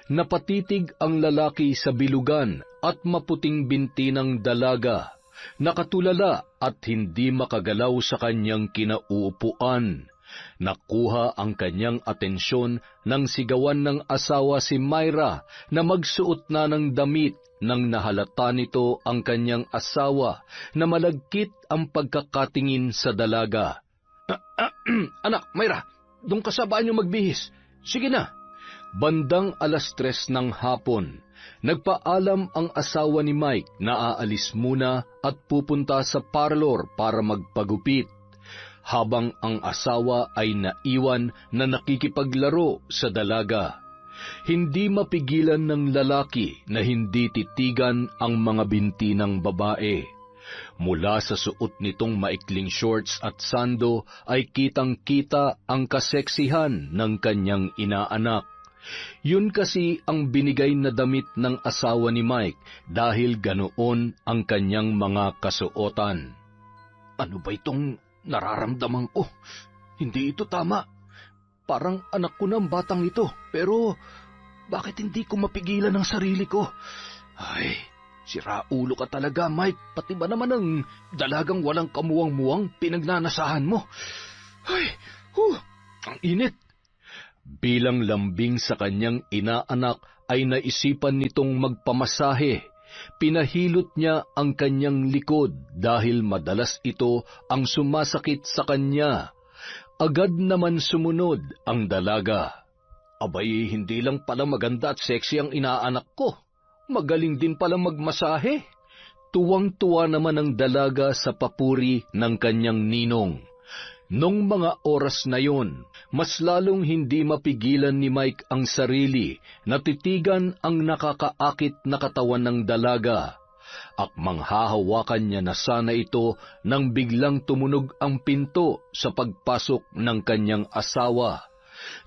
Napatitig ang lalaki sa bilugan at maputing binti ng dalaga. Nakatulala at hindi makagalaw sa kanyang kinauupuan. Nakuha ang kanyang atensyon nang sigawan ng asawa si Myra na magsuot na ng damit nang nahalata nito ang kanyang asawa na malagkit ang pagkakatingin sa dalaga. Anak, Myra, doon ka sa banyo magbihis. Sige na. Bandang 3:00 ng hapon, nagpaalam ang asawa ni Mike na aalis muna at pupunta sa parlor para magpagupit, habang ang asawa ay naiwan na nakikipaglaro sa dalaga. Hindi mapigilan ng lalaki na hindi titigan ang mga binti ng babae. Mula sa suot nitong maikling shorts at sando ay kitang-kita ang kaseksihan ng kanyang inaanak. Yun kasi ang binigay na damit ng asawa ni Mike dahil ganoon ang kanyang mga kasuotan. Ano ba itong nararamdaman ko? Hindi ito tama. Parang anak ko na ang batang ito, pero bakit hindi ko mapigilan ang sarili ko? Ay, siraulo ka talaga, Mike. Pati ba naman ang dalagang walang kamuwang-muwang pinagnanasahan mo? Ay, ang init. Bilang lambing sa kanyang inaanak ay naisipan nitong magpamasahe. Pinahilot niya ang kanyang likod dahil madalas ito ang sumasakit sa kanya. Agad naman sumunod ang dalaga. Abay, hindi lang pala maganda at sexy ang inaanak ko. Magaling din pala magmasahe. Tuwang-tuwa naman ang dalaga sa papuri ng kanyang ninong. Nung mga oras na yon, mas lalong hindi mapigilan ni Mike ang sarili na titigan ang nakakaakit na katawan ng dalaga. Akmang hahawakan niya na sana ito nang biglang tumunog ang pinto sa pagpasok ng kanyang asawa.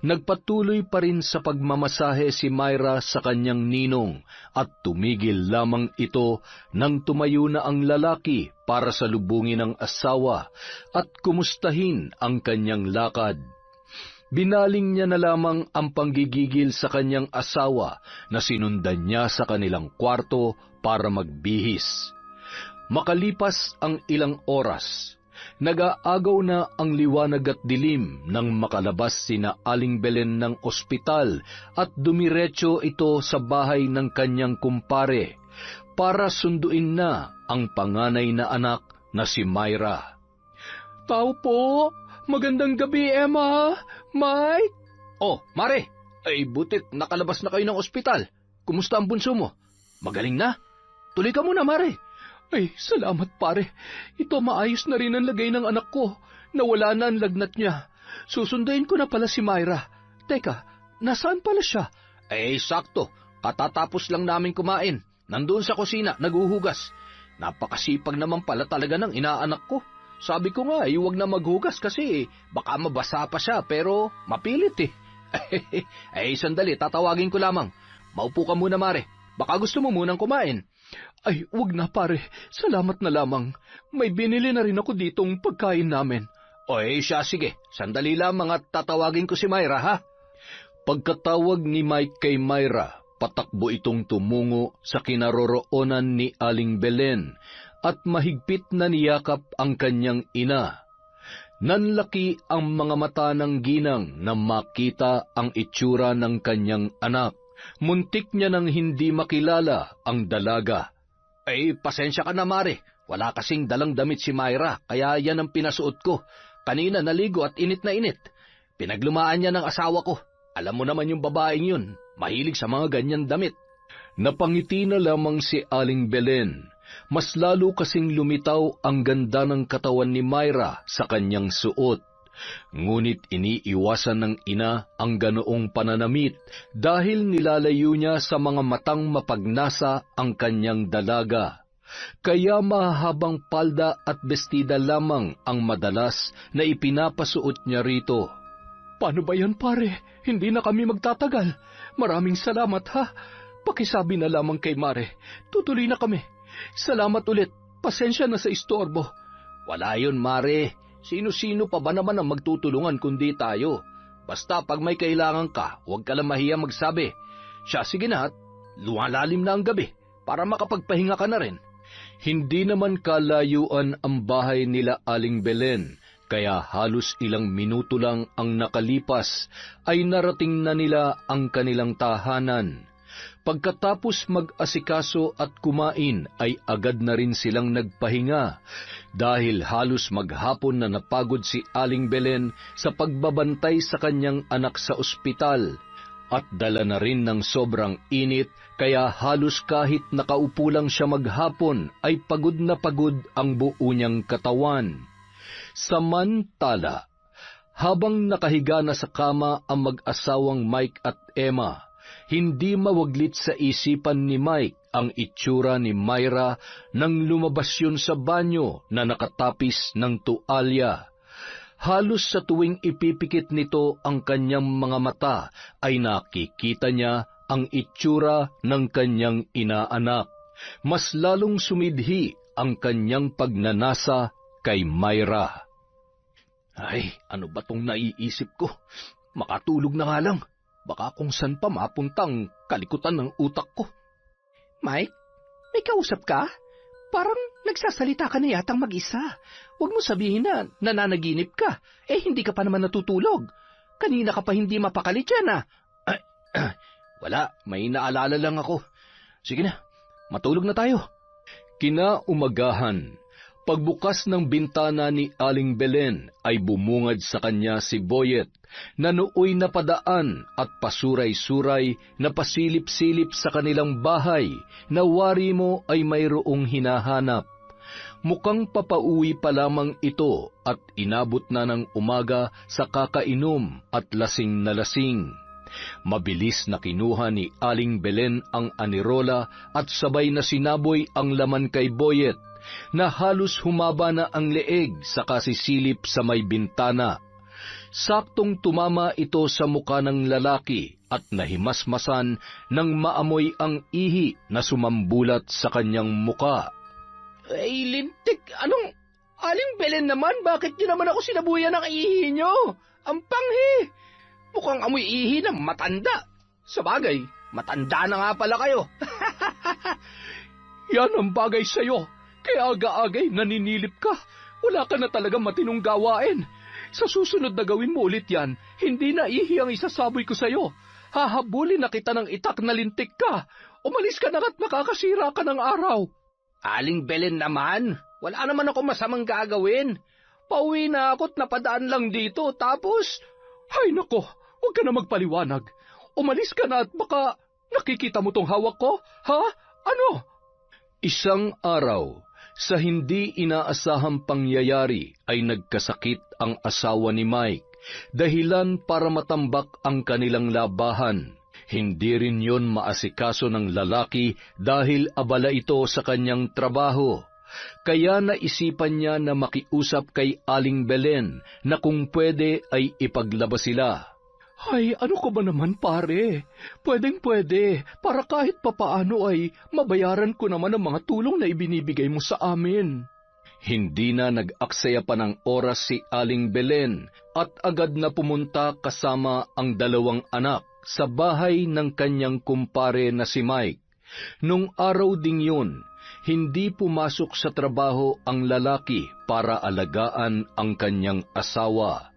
Nagpatuloy pa rin sa pagmamasahe si Myra sa kanyang ninong at tumigil lamang ito nang tumayo na ang lalaki para salubungin ang asawa at kumustahin ang kanyang lakad. Binaling niya na lamang ang panggigigil sa kanyang asawa na sinundan niya sa kanilang kwarto para magbihis. Makalipas ang ilang oras, nag-aagaw na ang liwanag at dilim nang makalabas sina Aling Belen ng ospital at dumiretso ito sa bahay ng kanyang kumpare para sunduin na ang panganay na anak na si Myra. Tao po! Magandang gabi, Emma! Mike! Oh, Mare! Ay, butit nakalabas na kayo ng ospital. Kumusta ang bunso mo? Magaling na? Tuloy ka muna, Mare. Ay, salamat pare. Ito maayos na rin ang lagay ng anak ko. Nawala na ang lagnat niya. Susunduin ko na pala si Myra. Teka, nasaan pala siya? Eh, sakto. Katatapos lang namin kumain. Nandoon sa kusina, naguhugas. Napakasipag naman pala talaga ng inaanak ko. Sabi ko nga, huwag na maghugas kasi baka mabasa pa siya pero mapilit eh. Eh, sandali, tatawagin ko lamang. Maupo ka muna, Mare. Baka gusto mo munang kumain. Ay, wag na pare. Salamat na lamang. May binili na rin ako ditong pagkain namin. O siya, sige. Sandali lamang at tatawagin ko si Myra, ha? Pagkatawag ni Mike kay Myra, patakbo itong tumungo sa kinaroroonan ni Aling Belen at mahigpit na niyakap ang kanyang ina. Nanlaki ang mga mata ng ginang na makita ang itsura ng kanyang anak. Muntik niya nang hindi makilala ang dalaga. Ay, pasensya ka na, Mare. Wala kasing dalang damit si Myra, kaya yan ang pinasuot ko. Kanina naligo at init na init. Pinaglumaan niya ng asawa ko. Alam mo naman yung babaeng yun, mahilig sa mga ganyan damit. Napangiti na lamang si Aling Belen. Mas lalo kasing lumitaw ang ganda ng katawan ni Myra sa kanyang suot. Ngunit iniiwasan ng ina ang ganoong pananamit dahil nilalayo niya sa mga matang mapagnasa ang kanyang dalaga. Kaya mahabang palda at bestida lamang ang madalas na ipinapasuot niya rito. Paano ba yan pare? Hindi na kami magtatagal. Maraming salamat ha. Pakisabi na lamang kay Mare. Tutuloy na kami. Salamat ulit. Pasensya na sa istorbo. Wala yun, Mare. Sino-sino pa ba naman ang magtutulungan kundi tayo? Basta pag may kailangan ka, huwag ka lang mahiya magsabi. Siya, sige na at lumalalim na ang gabi para makapagpahinga ka na rin. Hindi naman kalayuan ang bahay nila Aling Belen, kaya halos ilang minuto lang ang nakalipas ay narating na nila ang kanilang tahanan. Pagkatapos mag-asikaso at kumain ay agad na rin silang nagpahinga dahil halos maghapon na napagod si Aling Belen sa pagbabantay sa kanyang anak sa ospital at dala na rin ng sobrang init kaya halos kahit nakaupo lang siya maghapon ay pagod na pagod ang buo niyang katawan. Samantala, habang nakahiga na sa kama ang mag-asawang Mike at Emma, hindi mawaglit sa isipan ni Mike ang itsura ni Myra nang lumabas yun sa banyo na nakatapis ng tualya. Halos sa tuwing ipipikit nito ang kanyang mga mata ay nakikita niya ang itsura ng kanyang inaanak. Mas lalong sumidhi ang kanyang pagnanasa kay Myra. Ay, ano ba tong naiisip ko? Makatulog na nga lang. Baka kung saan pa mapuntang kalikutan ng utak ko. Mike, may kausap ka? Parang nagsasalita ka na yatang mag-isa. Huwag mo sabihin na nananaginip ka. Eh, hindi ka pa naman natutulog. Kanina ka pa hindi mapakali dyan, ah. Wala, may naalala lang ako. Sige na, matulog na tayo. Kinaumagahan, pagbukas ng bintana ni Aling Belen ay bumungad sa kanya si Boyet na nooy napadaan at pasuray-suray na pasilip-silip sa kanilang bahay na wari mo ay mayroong hinahanap. Mukhang papauwi pa lamang ito at inabot na ng umaga sa kakainom at lasing na lasing. Mabilis na kinuha ni Aling Belen ang anirola at sabay na sinaboy ang laman kay Boyet na halos humaba na ang leeg sa kasisilip sa may bintana. Saktong tumama ito sa muka ng lalaki at nahimasmasan nang maamoy ang ihi na sumambulat sa kanyang muka. Ay, lintik! Anong... Aling Belen naman, bakit niyo naman ako sinabuyan ng ihi niyo? Ang panghi! Mukhang amoy ihi ng matanda. Sabagay, matanda na nga pala kayo. Yan ang bagay sa'yo. Kaya aga-agay naninilip ka. Wala ka na talagang matinong gawain. Sa susunod na gawin mo ulit yan, hindi na ihi ang isasaboy ko sa'yo. Hahabulin na kita ng itak na lintik ka. Umalis ka na at makakasira ka ng araw. Aling Belen naman, wala naman ako masamang gagawin. Pauwi na ako't napadaan lang dito, tapos... Ay nako, huwag ka na magpaliwanag. Umalis ka na at baka nakikita mo tong hawak ko, ha? Ano? Isang araw, sa hindi inaasahang pangyayari ay nagkasakit ang asawa ni Mike, dahilan para matambak ang kanilang labahan. Hindi rin yon maasikaso ng lalaki dahil abala ito sa kanyang trabaho. Kaya naisipan niya na makiusap kay Aling Belen na kung pwede ay ipaglabas sila. Ay, ano ko ba naman pare? Pwedeng-pwede, para kahit papaano ay mabayaran ko naman ang mga tulong na ibinibigay mo sa amin. Hindi na nag-aksaya pa ng oras si Aling Belen at agad na pumunta kasama ang dalawang anak sa bahay ng kanyang kumpare na si Mike. Nung araw ding yun, hindi pumasok sa trabaho ang lalaki para alagaan ang kanyang asawa.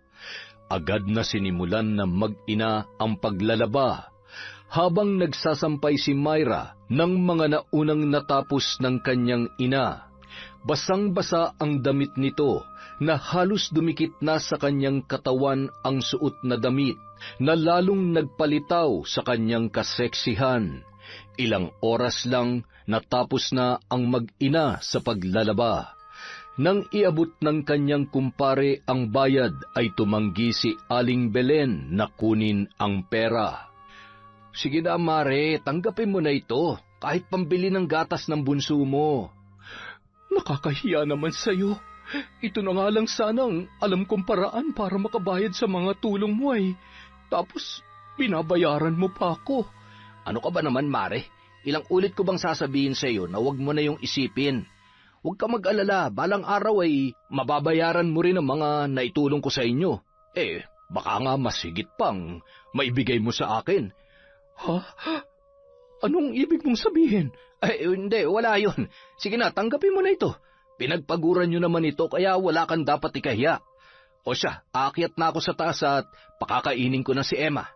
Agad na sinimulan na mag-ina ang paglalaba, habang nagsasampay si Myra ng mga naunang natapos ng kanyang ina. Basang-basa ang damit nito na halos dumikit na sa kanyang katawan ang suot na damit na lalong nagpalitaw sa kanyang kaseksihan. Ilang oras lang natapos na ang mag-ina sa paglalaba. Nang iabot ng kanyang kumpare ang bayad ay tumanggi si Aling Belen na kunin ang pera. Sige na, Mare, tanggapin mo na ito, kahit pambili ng gatas ng bunso mo. Nakakahiya naman sa'yo. Ito na nga lang sanang alam kong paraan para makabayad sa mga tulong mo ay. Tapos, binabayaran mo pa ako. Ano ka ba naman, Mare? Ilang ulit ko bang sasabihin sa'yo na huwag mo na yung isipin? Huwag ka mag-alala, balang araw ay mababayaran mo rin ang mga naitulong ko sa inyo. Baka nga mas higit pang maibigay mo sa akin. Ha? Anong ibig mong sabihin? Hindi, wala yun. Sige na, tanggapin mo na ito. Pinagpaguran nyo naman ito kaya wala kang dapat ikahiya. O siya, aakyat na ako sa taas at pakakainin ko na si Emma.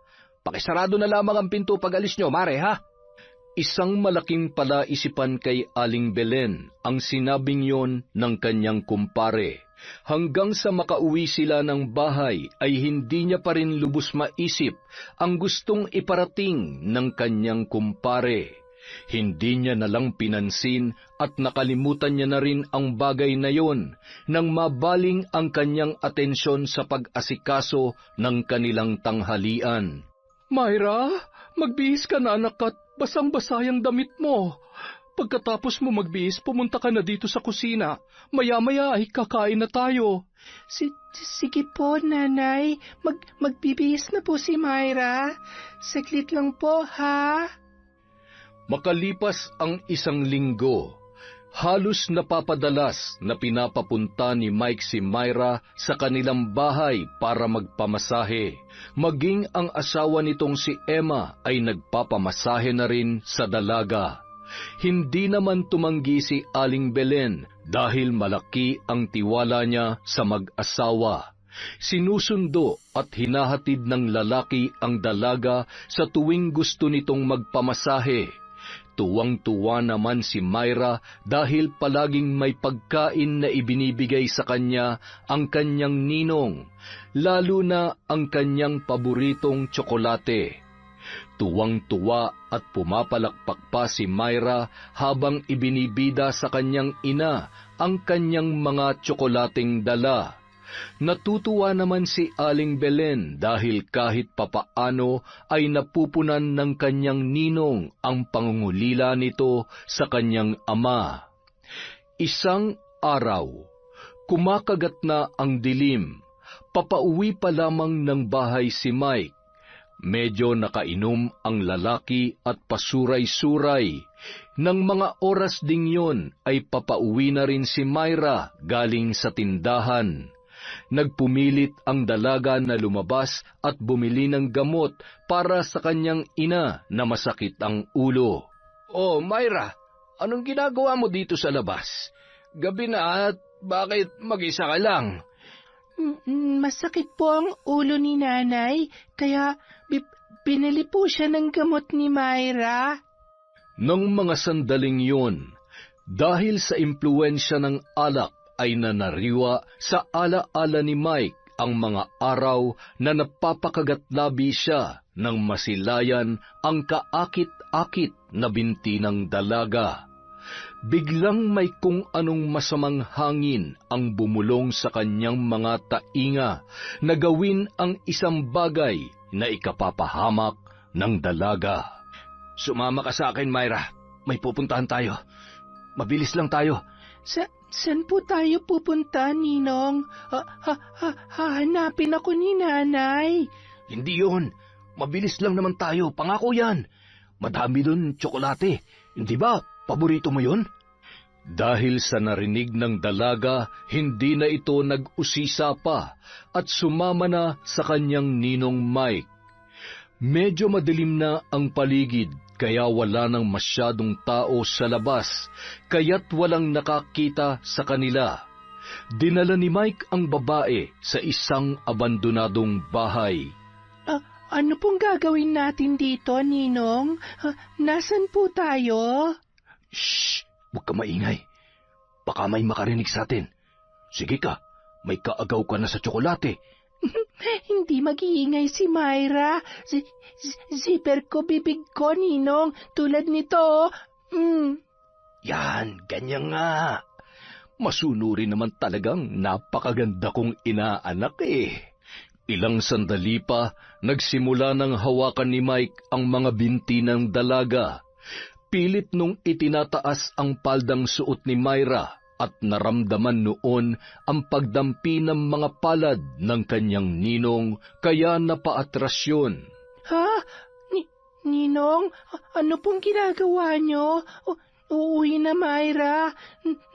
Pakisarado na lamang ang pinto pag alis nyo, Mare, ha? Isang malaking palaisipan kay Aling Belen ang sinabing yon ng kanyang kumpare. Hanggang sa makauwi sila ng bahay ay hindi niya pa rin lubos maisip ang gustong iparating ng kanyang kumpare. Hindi niya nalang pinansin at nakalimutan niya na rin ang bagay na yon nang mabaling ang kanyang atensyon sa pag-asikaso ng kanilang tanghalian. Myra, magbihis ka na anak at basang-basa yung damit mo. Pagkatapos mo magbihis, pumunta ka na dito sa kusina. Maya-maya ay kakain na tayo. Sige po, nanay. Magbibihis na po si Myra. Saglit lang po, ha? Makalipas ang isang linggo, halos napapadalas na pinapapunta ni Mike si Myra sa kanilang bahay para magpamasahe. Maging ang asawa nitong si Emma ay nagpapamasahe na rin sa dalaga. Hindi naman tumanggi si Aling Belen dahil malaki ang tiwala niya sa mag-asawa. Sinusundo at hinahatid ng lalaki ang dalaga sa tuwing gusto nitong magpamasahe. Tuwang-tuwa naman si Myra dahil palaging may pagkain na ibinibigay sa kanya ang kanyang ninong, lalo na ang kanyang paboritong tsokolate. Tuwang-tuwa at pumapalakpak pa si Myra habang ibinibida sa kanyang ina ang kanyang mga tsokolating dala. Natutuwa naman si Aling Belen dahil kahit papaano ay napupunan ng kanyang ninong ang pangungulila nito sa kanyang ama. Isang araw, kumakagat na ang dilim. Papauwi pa lamang ng bahay si Mike. Medyo nakainom ang lalaki at pasuray-suray. Nang mga oras ding yon ay papauwi na rin si Myra galing sa tindahan. Nagpumilit ang dalaga na lumabas at bumili ng gamot para sa kanyang ina na masakit ang ulo. "Oh, Myra, anong ginagawa mo dito sa labas? Gabi na at bakit mag-isa ka lang?" Masakit po ang ulo ni nanay, kaya pinili po siya ng gamot ni Myra. Nang mga sandaling yun, dahil sa impluensya ng alak ay nanariwa sa alaala ni Mike ang mga araw na napapakagatlabi siya nang masilayan ang kaakit-akit na binti ng dalaga. Biglang may kung anong masamang hangin ang bumulong sa kanyang mga tainga na gawin ang isang bagay na ikapapahamak ng dalaga. "Sumama ka sa akin, Myra. May pupuntahan tayo. Mabilis lang tayo." Saan po tayo pupunta, Ninong? Hahanapin ako ni nanay. "Hindi yun. Mabilis lang naman tayo. Pangako yan. Madami dun tsokolate. Hindi ba? Paborito mo yun?" Dahil sa narinig ng dalaga, hindi na ito nag-usisa pa at sumama na sa kanyang ninong Mike. Medyo madilim na ang paligid kaya wala nang masyadong tao sa labas, kaya't walang nakakita sa kanila. Dinala ni Mike ang babae sa isang abandonadong bahay. Ano pong gagawin natin dito, Ninong? Nasaan po tayo? Shh! Huwag ka maingay. Baka may makarinig sa atin. Sige ka, may kaagaw ka na sa tsokolate. Hindi mag-iingay si Myra. Zipper ko bibig ko, Ninong. Tulad nito. Yan, ganyan nga. Masunurin naman talagang napakaganda kong inaanak eh. Ilang sandali pa, nagsimula ng hawakan ni Mike ang mga binti ng dalaga. Pilit nung itinataas ang paldang suot ni Myra at naramdaman noon ang pagdampi ng mga palad ng kanyang ninong kaya napaatras yun. Ha? Ninong, ano pong ginagawa nyo? Uuwi na, Myra.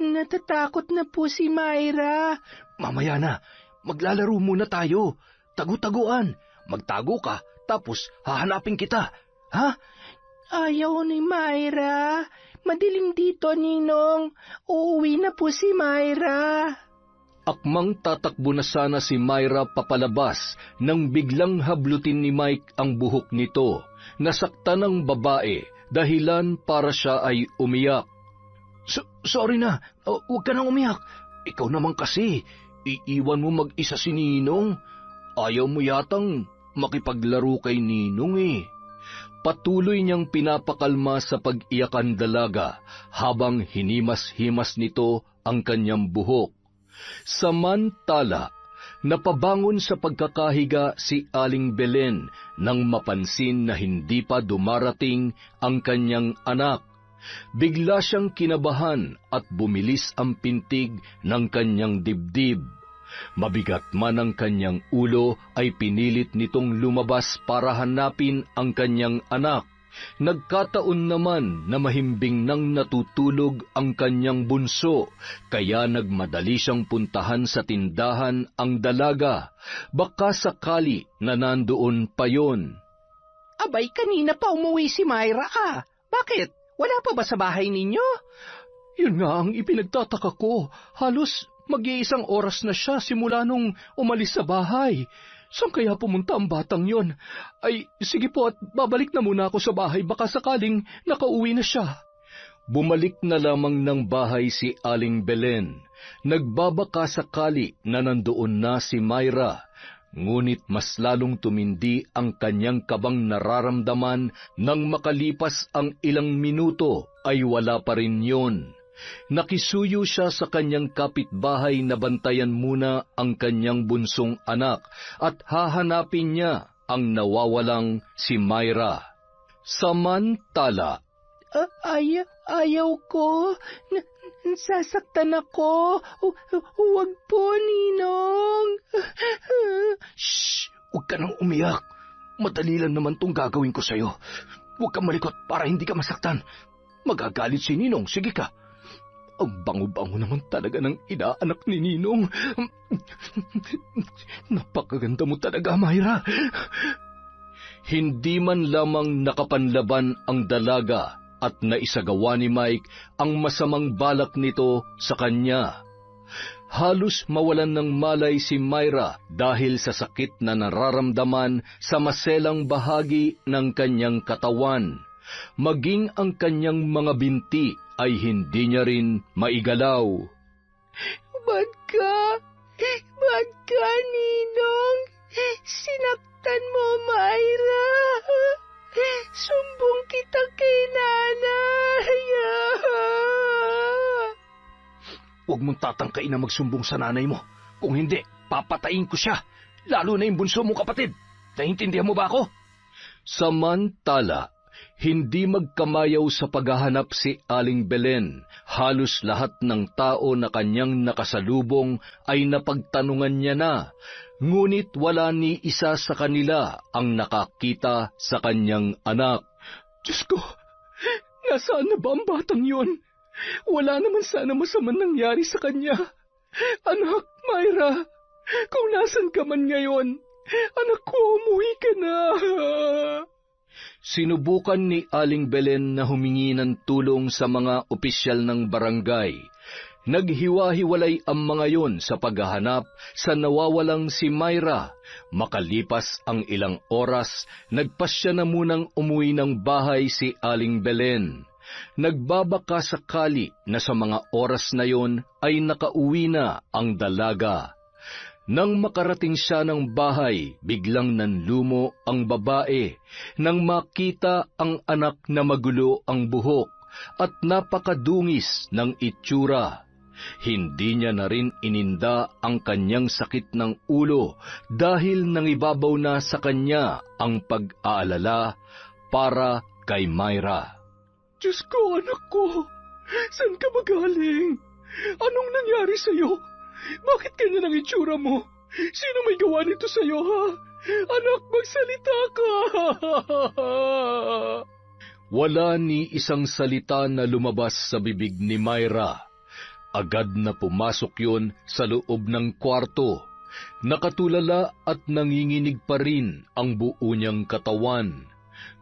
Natatakot na po si Myra. Mamaya na, maglalaro muna tayo. Tagu-taguan. Magtago ka, tapos hahanapin kita. Ha? Ayaw ni Myra. Madilim dito, Ninong. Uuwi na po si Myra. Akmang tatakbo na sana si Myra papalabas nang biglang hablutin ni Mike ang buhok nito. Nasaktan ng babae, dahilan para siya ay umiyak. Sorry na, huwag ka nang umiyak. Ikaw naman kasi, iiwan mo mag-isa si Ninong. Ayaw mo yatang makipaglaro kay Ninong eh. Patuloy niyang pinapakalma sa pag-iyakan dalaga habang hinimas-himas nito ang kanyang buhok. Samantala, napabangon sa pagkakahiga si Aling Belen nang mapansin na hindi pa dumarating ang kanyang anak. Bigla siyang kinabahan at bumilis ang pintig ng kanyang dibdib. Mabigat man ang kanyang ulo ay pinilit nitong lumabas para hanapin ang kanyang anak. Nagkataon naman na mahimbing nang natutulog ang kanyang bunso, kaya nagmadali siyang puntahan sa tindahan ang dalaga. Baka sakali na nandoon pa yon. Abay, kanina pa umuwi si Myra ka. Bakit? Wala pa ba sa bahay ninyo? Yun nga ang ipinagtataka ko. Halos mag-iisang oras na siya simula nung umalis sa bahay. Saan kaya pumunta ang batang yon? Ay, sige po at babalik na muna ako sa bahay, baka sakaling nakauwi na siya. Bumalik na lamang ng bahay si Aling Belen. Nagbabaka sakali na nandoon na si Myra. Ngunit mas lalong tumindi ang kanyang kabang nararamdaman nang makalipas ang ilang minuto ay wala pa rin yon. Nakisuyo siya sa kanyang kapitbahay na bantayan muna ang kanyang bunsong anak at hahanapin niya ang nawawalang si Myra. Samantala, Ayaw ko. Sasaktan ako. Huwag po, Ninong. Shh! Huwag ka nang umiyak. Madali lang naman tong gagawin ko sa'yo. Huwag kang malikot para hindi ka masaktan. Magagalit si Ninong. Sige ka. Ang bango-bango naman talaga ng inaanak ni Ninong. Napakaganda mo talaga, Myra. Hindi man lamang nakapanlaban ang dalaga at naisagawa ni Mike ang masamang balak nito sa kanya. Halos mawalan ng malay si Myra dahil sa sakit na nararamdaman sa maselang bahagi ng kanyang katawan. Maging ang kanyang mga binti ay hindi niya rin maigalaw. Bagka, Ninong. Sinaktan mo, Myra. Sumbong kita kay nanay. Huwag mong tatangkain na magsumbong sa nanay mo. Kung hindi, papatayin ko siya. Lalo na yung bunso mong kapatid. Naintindihan mo ba ako? Samantala, hindi magkamayaw sa paghahanap si Aling Belen. Halos lahat ng tao na kanyang nakasalubong ay napagtanungan niya na, ngunit wala ni isa sa kanila ang nakakita sa kanyang anak. Diyos ko, nasaan na ba ang batang yon? Wala naman sana masamang nangyari sa kanya. Anak, Myra, kung nasan ka man ngayon, anak ko, umuwi ka na. Sinubukan ni Aling Belen na humingi ng tulong sa mga opisyal ng barangay. Naghiwa-hiwalay ang mga yon sa paghahanap sa nawawalang si Myra. Makalipas ang ilang oras, nagpasya na munang umuwi ng bahay si Aling Belen. Nagbabaka sakali na sa mga oras na yon ay nakauwi na ang dalaga. Nang makarating siya ng bahay, biglang nanlumo ang babae nang makita ang anak na magulo ang buhok at napakadungis ng itsura. Hindi niya na rin ininda ang kanyang sakit ng ulo dahil nangibabaw na sa kanya ang pag-aalala para kay Myra. Diyos ko, anak ko, saan ka magaling? Anong nangyari sa'yo? Bakit ganyan ang itsura mo? Sino may gawa nito sa'yo, ha? Anak, magsalita ka! Wala ni isang salita na lumabas sa bibig ni Myra. Agad na pumasok yun sa loob ng kwarto. Nakatulala at nanginginig pa rin ang buo niyang katawan.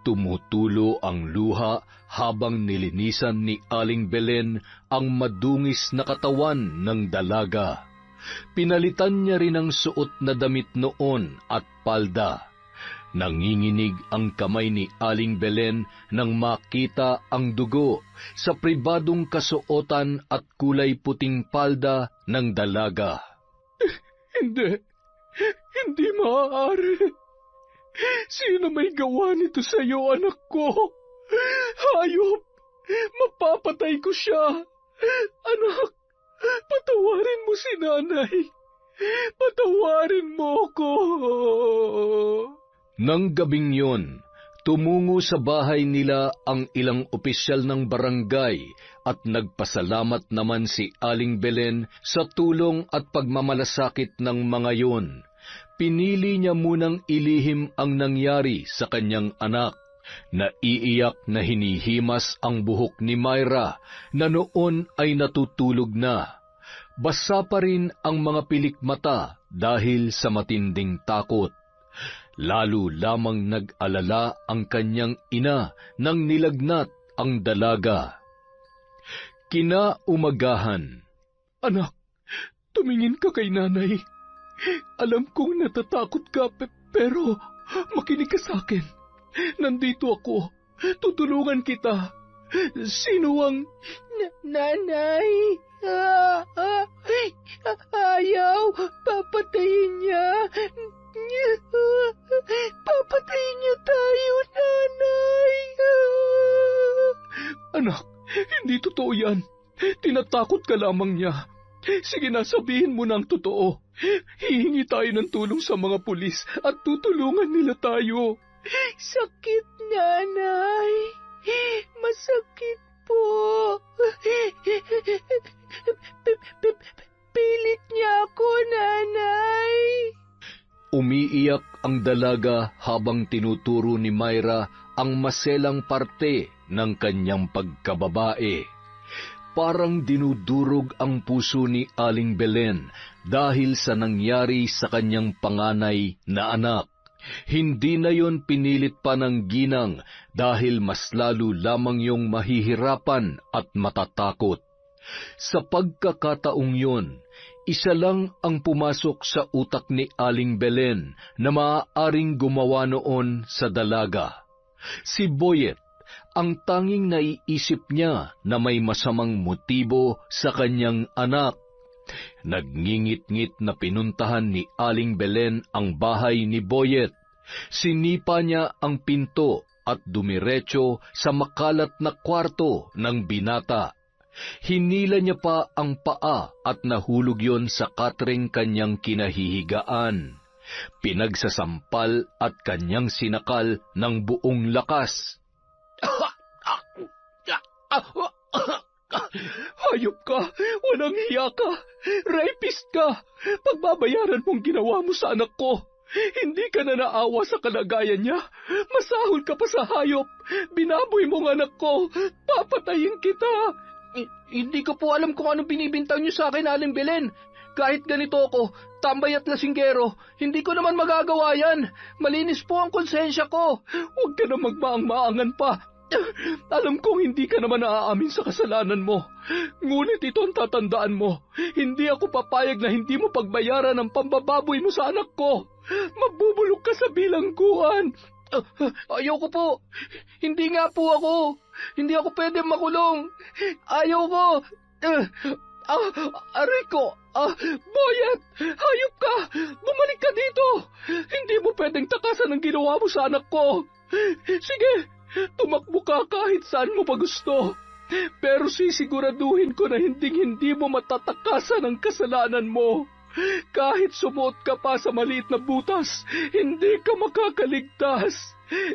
Tumutulo ang luha habang nilinisan ni Aling Belen ang madungis na katawan ng dalaga. Pinalitan niya rin ang suot na damit noon at palda. Nanginginig ang kamay ni Aling Belen nang makita ang dugo sa pribadong kasuotan at kulay puting palda ng dalaga. Hindi maaari. Sino may gawa nito sa iyo, anak ko? Hayop! Mapapatay ko siya! Anak, patawarin mo si nanay! Patawarin mo ko! Nang gabing yon, tumungo sa bahay nila ang ilang opisyal ng barangay at nagpasalamat naman si Aling Belen sa tulong at pagmamalasakit ng mga yon. Pinili niya munang ilihim ang nangyari sa kanyang anak. Naiiyak na hinihimas ang buhok ni Myra na noon ay natutulog na. Basa pa rin ang mga pilik mata dahil sa matinding takot. Lalo lamang nag-alala ang kanyang ina nang nilagnat ang dalaga. Kinaumagahan. Anak, tumingin ka kay nanay. Alam kong natatakot ka, pero makinig ka sa akin. Nandito ako. Tutulungan kita. Sino ang... Nanay! Ayaw! Papatayin niya! Papatayin niya tayo, nanay! Anak, hindi totoo yan. Tinatakot ka lamang niya. Sige na, sabihin mo na ang totoo. Hihingi tayo ng tulong sa mga pulis at tutulungan nila tayo. Sakit, nanay. Masakit po. Pilit niya ako, nanay. Umiiyak ang dalaga habang tinuturo ni Myra ang maselang parte ng kanyang pagkababae. parang dinudurog ang puso ni Aling Belen dahil sa nangyari sa kanyang panganay na anak. Hindi na yon pinilit pa ng ginang dahil mas lalo lamang yung mahihirapan at matatakot. Sa pagkakataong yon, isa lang ang pumasok sa utak ni Aling Belen na maaaring gumawa noon sa dalaga. Si Boyet, ang tanging naiisip niya na may masamang motibo sa kanyang anak. Nagngingit-ngit na pinuntahan ni Aling Belen ang bahay ni Boyet. Sinipa niya ang pinto at dumiretso sa makalat na kwarto ng binata. Hinila niya pa ang paa at nahulog yon sa katring kanyang kinahihigaan. Pinagsasampal at kanyang sinakal ng buong lakas. Hayop ka! Walang hiya ka! Rapist ka! Pagbabayaran mong ginawa mo sa anak ko! Hindi ka na naawa sa kalagayan niya! Masahol ka pa sa hayop! Binaboy mong anak ko! Papatayin kita! Hindi ko po alam kung anong binibintang niyo sa akin, Aling Belen. Kahit ganito ako, tambay at lasinggero, hindi ko naman magagawa yan. Malinis po ang konsensya ko. Huwag ka na magmaang-maangan pa. Alam kong hindi ka naman naaamin sa kasalanan mo. Ngunit ito ang tatandaan mo. Hindi ako papayag na hindi mo pagbayaran ang pambababoy mo sa anak ko. Mabubulok ka sa bilangguan. Ayoko po. Hindi nga po ako. Hindi ako pwede makulong. Ayoko. Aray ko! Boyet! Hayop ka! Bumalik ka dito! Hindi mo pwedeng takasan ang ginawa mo sa anak ko. Sige, tumakbo ka kahit saan mo pa gusto. Pero sisiguraduhin ko na hindi mo matatakasan ang kasalanan mo. Kahit sumuot ka pa sa maliit na butas, hindi ka makakaligtas.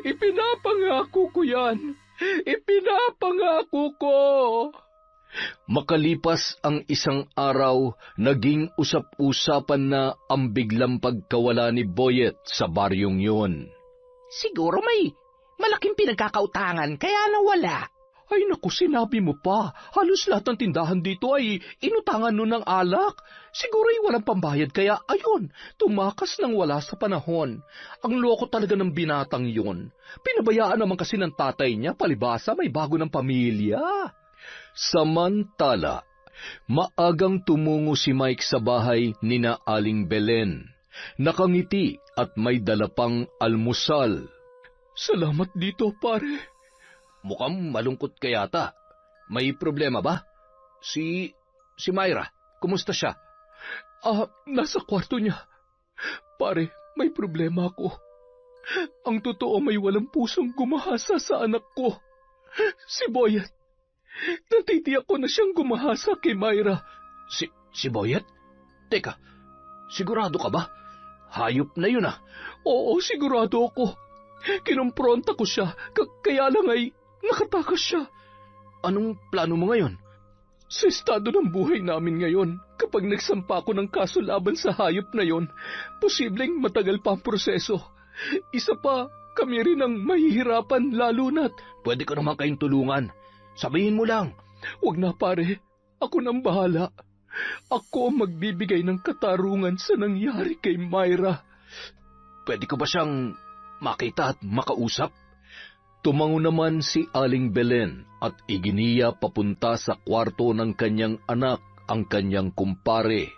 Ipinapangako ko yan. Ipinapangako ko. Makalipas ang isang araw, naging usap-usapan na ang biglang pagkawala ni Boyet sa baryong yun. Siguro may malaking pinagkakautangan kaya nawala. Ay naku, sinabi mo pa. Halos lahat ng tindahan dito ay inutangan nun ng alak. Siguro ay walang pambayad kaya ayun, tumakas nang wala sa panahon. Ang loko talaga ng binatang yun. Pinabayaan naman kasi ng tatay niya, palibasa may bago ng pamilya. Samantala, maagang tumungo si Mike sa bahay ni na Aling Belen. Nakangiti at may dala pang almusal. Salamat dito, pare. Mukhang malungkot ka yata. May problema ba? Si Myra, kumusta siya? Nasa kwarto niya. Pare, may problema ako. Ang totoo may walang pusong gumahasa sa anak ko. Si Boyet. Natitiyak ko na siyang gumahasa kay Myra. Si Boyet? Teka, sigurado ka ba? Hayop na yun ah. Oo, sigurado ako. Kinumpronta ko siya, kaya lang ay nakatakas siya. Anong plano mo ngayon? Sa estado ng buhay namin ngayon, kapag nagsampa ko ng kaso laban sa hayop na yon, posibleng matagal pa ang proseso. Isa pa, kami rin ang mahihirapan lalo na't... Pwede ko naman kayong tulungan. Sabihin mo lang. Huwag na pare, ako nang bahala. Ako ang magbibigay ng katarungan sa nangyari kay Myra. Pwede ko ba siyang makita at makausap? Tumango naman si Aling Belen at iginiya papunta sa kwarto ng kanyang anak ang kanyang kumpare.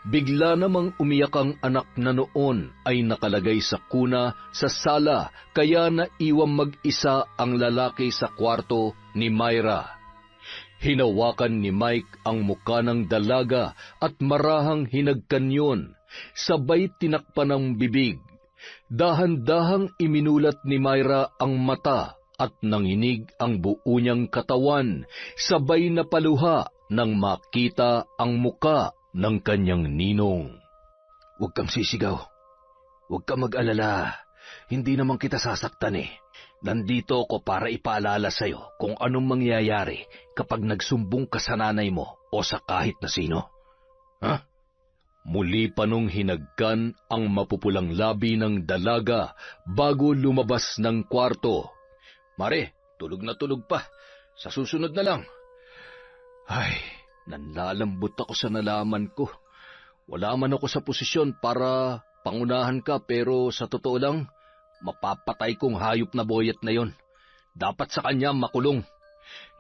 Bigla namang umiyak ang anak na noon ay nakalagay sa kuna sa sala kaya naiwang mag-isa ang lalaki sa kwarto ni Myra. Hinawakan ni Mike ang muka ng dalaga at marahang hinagkan yun, sabay tinakpan ng bibig. Dahan-dahang iminulat ni Myra ang mata at nanginig ang buo niyang katawan, sabay na paluha nang makita ang muka ng kanyang ninong. Huwag kang sisigaw. Huwag kang mag-alala. Hindi naman kita sasaktan eh. Nandito ako para ipaalala sa'yo kung anong mangyayari kapag nagsumbong ka sa nanay mo o sa kahit na sino. Ha? Muli pa nung hinagkan ang mapupulang labi ng dalaga bago lumabas ng kwarto. Mare, tulog na tulog pa. Sa susunod na lang. Ay, nanlalambot ako sa nalaman ko. Wala man ako sa posisyon para pangunahan ka, pero sa totoo lang, mapapatay kong hayop na Boyet na yon. Dapat sa kanya makulong.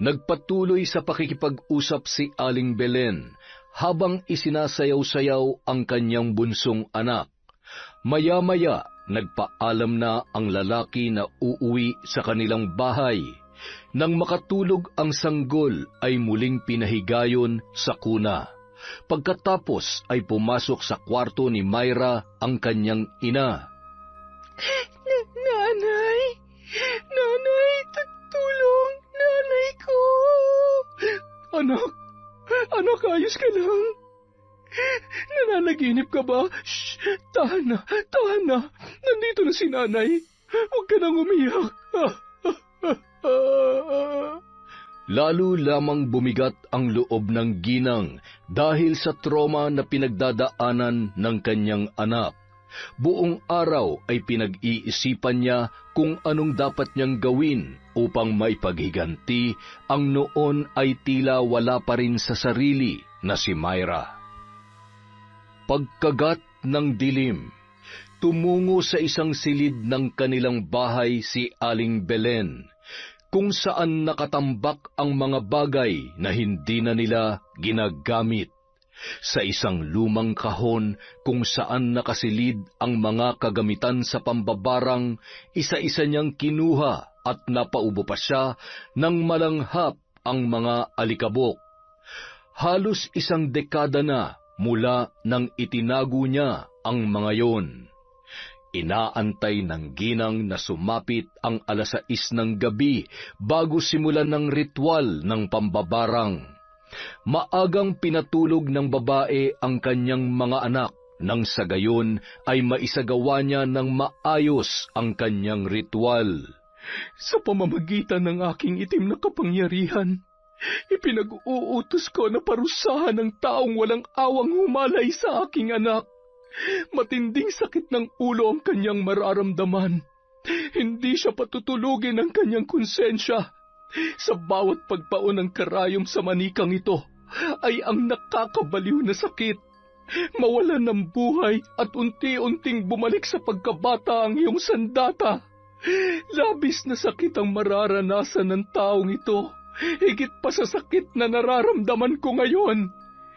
Nagpatuloy sa pakikipag-usap si Aling Belen habang isinasayaw-sayaw ang kanyang bunsong anak. Maya-maya, nagpaalam na ang lalaki na uuwi sa kanilang bahay. Nang makatulog ang sanggol ay muling pinahigayon sa kuna. Pagkatapos ay pumasok sa kwarto ni Myra ang kanyang ina. Nanay! Nanay! Tulong! Nanay ko! Anak, ayos ka lang? Nananaginip ka ba? Shh! Tahan na! Nandito na si nanay. Huwag ka nang umiyak. Lalo lamang bumigat ang loob ng ginang dahil sa trauma na pinagdadaanan ng kanyang anak. Buong araw ay pinag-iisipan niya kung anong dapat niyang gawin upang maipaghiganti ang noon ay tila wala pa rin sa sarili na si Myra. Pagkagat ng dilim, tumungo sa isang silid ng kanilang bahay si Aling Belen, kung saan nakatambak ang mga bagay na hindi na nila ginagamit. Sa isang lumang kahon kung saan nakasilid ang mga kagamitan sa pambabarang, isa-isa niyang kinuha at napaubo pa siya ng malanghap ang mga alikabok. Halos 1 dekada na mula nang itinago niya ang mga yon. Inaantay ng ginang na sumapit ang 6:00 ng gabi bago simulan ng ritual ng pambabarang. Maagang pinatulog ng babae ang kanyang mga anak nang sa gayon ay maisagawa niya ng maayos ang kanyang ritual. Sa pamamagitan ng aking itim na kapangyarihan, ipinag-uutos ko na parusahan ng taong walang awang humalay sa aking anak. Matinding sakit ng ulo ang kanyang mararamdaman. Hindi siya patutulugin ng kanyang konsensya. Sa bawat pagpaon ng karayom sa manikang ito ay ang nakakabaliw na sakit. Mawalan ng buhay at unti-unting bumalik sa pagkabata ang iyong sandata. Labis na sakit ang mararanasan ng taong ito, higit pa sa sakit na nararamdaman ko ngayon.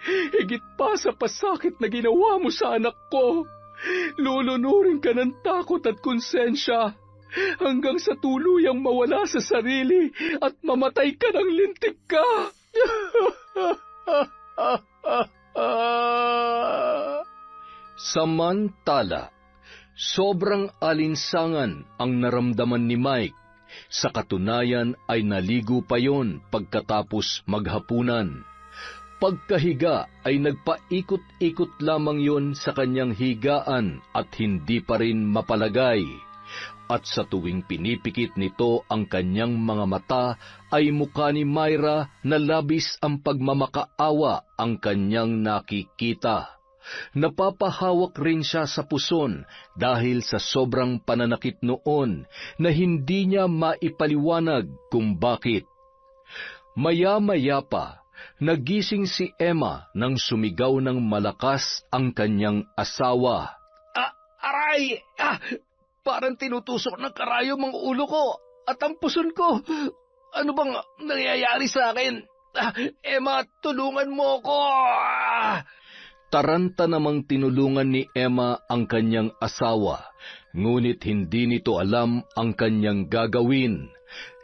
Higit pa sa pasakit na ginawa mo sa anak ko. Lulunurin ka ng takot at konsensya hanggang sa tuluyang mawala sa sarili at mamatay ka ng lintik ka. Samantala, sobrang alinsangan ang naramdaman ni Mike. Sa katunayan ay naligo pa yon pagkatapos maghapunan. Pagkahiga ay nagpaikot-ikot lamang yon sa kanyang higaan at hindi pa rin mapalagay. At sa tuwing pinipikit nito ang kanyang mga mata, ay mukha ni Myra na labis ang pagmamakaawa ang kanyang nakikita. Napapahawak rin siya sa puson dahil sa sobrang pananakit noon na hindi niya maipaliwanag kung bakit. Maya-maya pa, nagising si Emma nang sumigaw ng malakas ang kanyang asawa. Aray! Parang tinutusok ng karayom ang ulo ko at ang puson ko. Ano bang nangyayari sa akin? Emma, tulungan mo ko! Taranta namang tinulungan ni Emma ang kanyang asawa, ngunit hindi nito alam ang kanyang gagawin.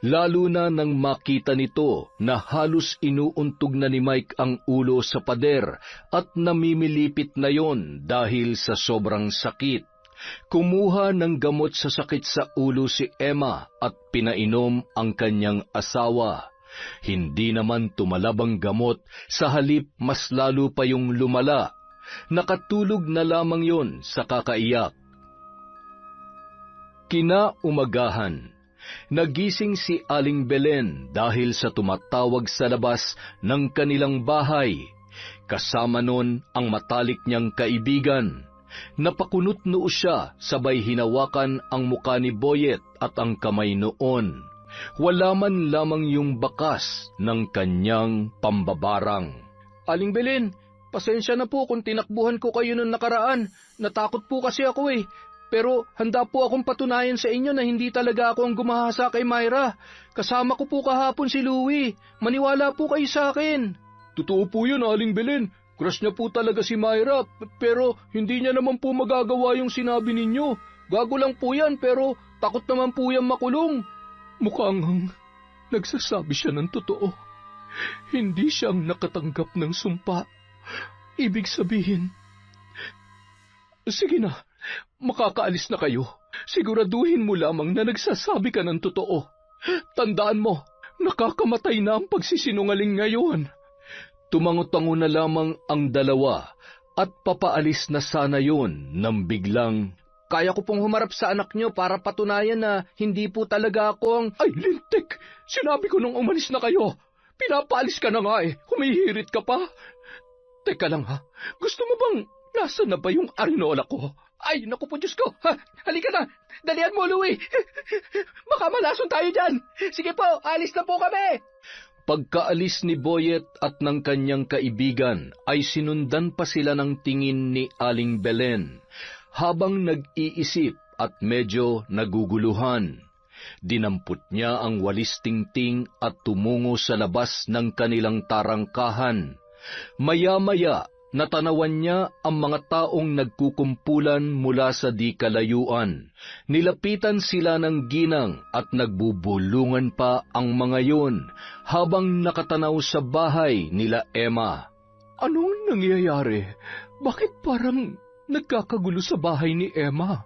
Lalo na nang makita nito na halos inuuntog na ni Mike ang ulo sa pader at namimilipit na yon dahil sa sobrang sakit. Kumuha ng gamot sa sakit sa ulo si Emma at pinainom ang kanyang asawa. Hindi naman tumalab ang gamot, sa halip mas lalo pa yung lumala. Nakatulog na lamang yon sa kakaiyak. Kinaumagahan, nagising si Aling Belen dahil sa tumatawag sa labas ng kanilang bahay. Kasama nun ang matalik niyang kaibigan. Napakunot noo siya, sabay hinawakan ang muka ni Boyet at ang kamay noon. Wala man lamang yung bakas ng kanyang pambabarang. Aling Belen, pasensya na po kung tinakbuhan ko kayo noong nakaraan. Natakot po kasi ako eh. Pero handa po akong patunayan sa inyo na hindi talaga ako ang gumahasa kay Myra. Kasama ko po kahapon si Louie. Maniwala po kayo sa akin. Totoo po yun, Aling Belen. Crush niya po talaga si Myra, pero hindi niya naman po magagawa yung sinabi ninyo. Gago lang po yan pero takot naman po yan makulong. Mukhang nagsasabi siya ng totoo. Hindi siyang nakatanggap ng sumpa. Ibig sabihin, sige na, makakaalis na kayo. Siguraduhin mo lamang na nagsasabi ka ng totoo. Tandaan mo, nakakamatay na ang pagsisinungaling ngayon. Tumango-tango na lamang ang dalawa at papaalis na sana yon nang biglang, Kaya ko pong humarap sa anak nyo para patunayan na hindi po talaga ako ang... Ay, lintik! Sinabi ko nung umalis na kayo. Pinapaalis ka na nga eh. Humihirit ka pa. Teka lang ha. Gusto mo bang nasa na ba yung arinola ko? Ay, naku po Diyos ko! Ha, halika na! Dalihan mo, Louie! Baka malason tayo dyan! Sige po, alis na po kami! pagkaalis ni Boyet at ng kanyang kaibigan ay sinundan pa sila ng tingin ni Aling Belen habang nag-iisip at medyo naguguluhan. Dinampot niya ang walis tingting at tumungo sa labas ng kanilang tarangkahan. Maya-maya, natanawan niya ang mga taong nagkukumpulan mula sa di kalayuan. Nilapitan sila ng ginang at nagbubulungan pa ang mga yun habang nakatanaw sa bahay nila Emma. Anong nangyayari? Bakit parang nagkakagulo sa bahay ni Emma?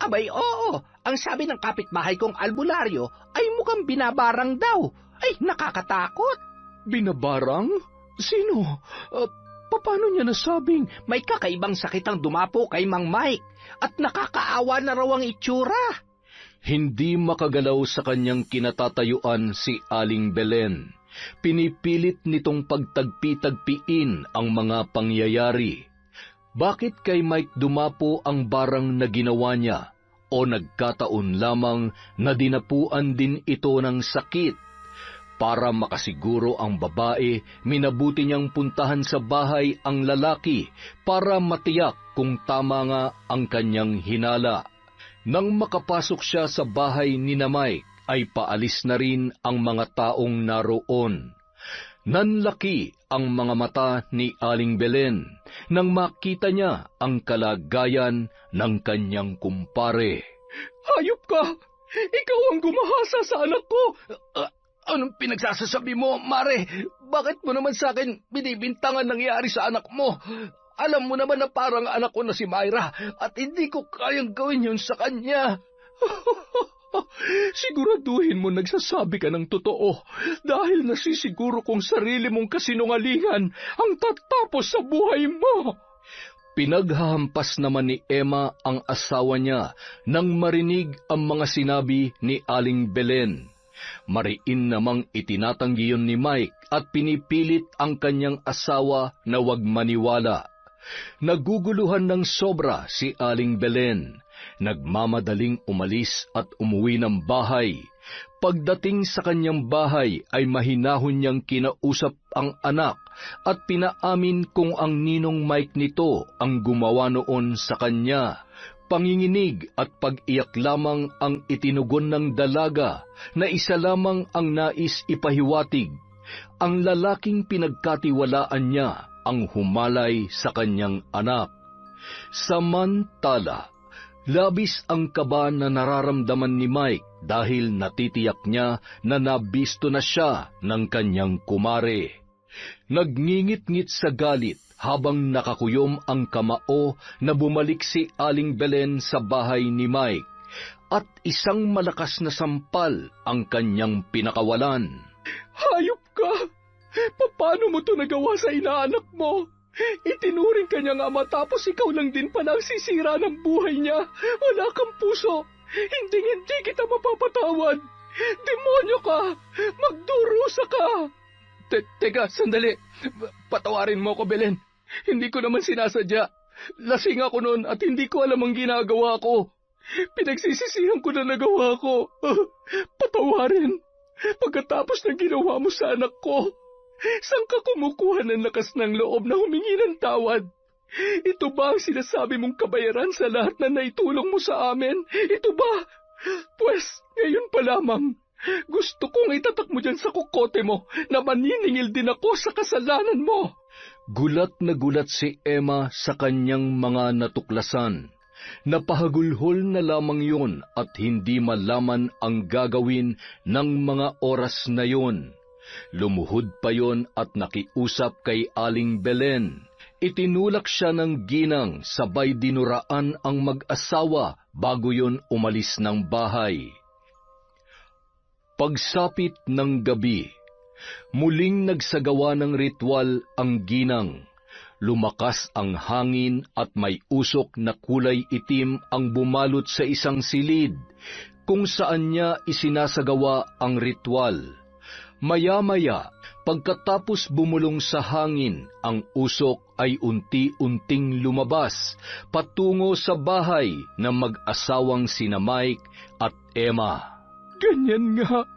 Abay, oo. Ang sabi ng kapitbahay kong albularyo ay mukhang binabarang daw. Ay, nakakatakot. Binabarang? Sino? Paano niya nasabing May kakaibang sakit ang dumapo kay Mang Mike at nakakaawa na raw ang itsura. Hindi makagalaw sa kanyang kinatatayuan si Aling Belen. Pinipilit nitong pagtagpi-tagpiin ang mga pangyayari. Bakit kay Mike dumapo ang barang na ginawa niya? O nagkataon lamang na dinapuan din ito ng sakit? Para makasiguro ang babae, minabuti niyang puntahan sa bahay ang lalaki para matiyak kung tama nga ang kanyang hinala. Nang makapasok siya sa bahay ni Mike, ay paalis na rin ang mga taong naroon. Nanlaki ang mga mata ni Aling Belen nang makita niya ang kalagayan ng kanyang kumpare. hayop ka? Ikaw ang gumahasa sa anak ko. Anong pinagsasasabi mo, Mare? Bakit mo naman sa akin binibintangan nangyari sa anak mo? Alam mo naman na parang anak ko na si Myra at hindi ko kayang gawin yun sa kanya. Siguraduhin mo nagsasabi ka ng totoo dahil nasisiguro kong sarili mong kasinungalingan ang tatapos sa buhay mo. Pinaghahampas naman ni Emma ang asawa niya nang marinig ang mga sinabi ni Aling Belen. Mariin namang itinatanggi yun ni Mike at pinipilit ang kanyang asawa na huwag maniwala. Naguguluhan ng sobra si Aling Belen. Nagmamadaling umalis at umuwi ng bahay. Pagdating sa kanyang bahay ay mahinahon niyang kinausap ang anak at pinaamin kung ang ninong Mike nito ang gumawa noon sa kanya. Panginginig at pag-iyak lamang ang itinugon ng dalaga na isa lamang ang nais ipahiwatig. Ang lalaking pinagkatiwalaan niya ang humalay sa kanyang anak. Samantala, labis ang kaba na nararamdaman ni Mike dahil natitiyak niya na nabisto na siya ng kanyang kumare. Nagngingit-ngit sa galit habang nakakuyom ang kamao na bumalik si Aling Belen sa bahay ni Mike at isang malakas na sampal ang kanyang pinakawalan. Hayop ka! Paano mo to nagawa sa inaanak mo? Itinuring ka niya nga matapos ikaw lang din pala ang sisira ng buhay niya. Wala kang puso. Hindi kita mapapatawad. Demonyo ka! Magdurusa ka! Teka, sandali. Patawarin mo ko, Belen. Hindi ko naman sinasadya. Lasing ako noon at hindi ko alam ang ginagawa ko. Pinagsisisihan ko na nagawa ko. patawarin. Pagkatapos ng ginawa mo sa anak ko, saan ka kumukuha ng lakas ng loob na humingi ng tawad? Ito ba ang sinasabi mong kabayaran sa lahat na naitulong mo sa amin? Ito ba? Pues, ngayon pa lamang, gusto kong itatak mo dyan sa kukote mo na maniningil din ako sa kasalanan mo. Gulat na gulat si Emma sa kanyang mga natuklasan. Napahagulhol na lamang yun at hindi malaman ang gagawin ng mga oras na yun. Lumuhod pa yon at nakiusap kay Aling Belen. Itinulak siya ng ginang, sabay dinuraan ang mag-asawa bago yon umalis ng bahay. Pagsapit ng gabi, muling nagsagawa ng ritual ang ginang. Lumakas ang hangin at may usok na kulay itim ang bumalot sa isang silid, kung saan niya isinasagawa ang ritual. Maya-maya, pagkatapos bumulong sa hangin, ang usok ay unti-unting lumabas patungo sa bahay ng mag-asawang sina Mike at Emma. Ganyan nga.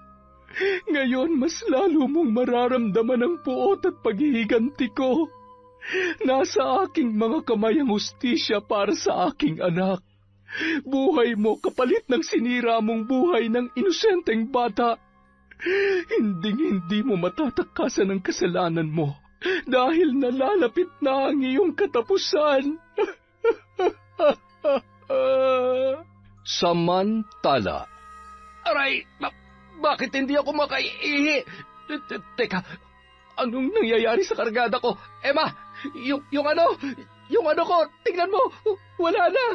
Ngayon, mas lalo mong mararamdaman ang puot at paghihiganti ko. Nasa aking mga kamay ang hustisya para sa aking anak. Buhay mo kapalit ng sinira mong buhay ng inosenteng bata. Hindi mo matatakasan ang kasalanan mo dahil nalalapit na ang iyong katapusan. Samantala, Aray, bakit hindi ako makaihi? Teka, anong nangyayari sa kargada ko? Emma, yung ano ko, tingnan mo, wala na.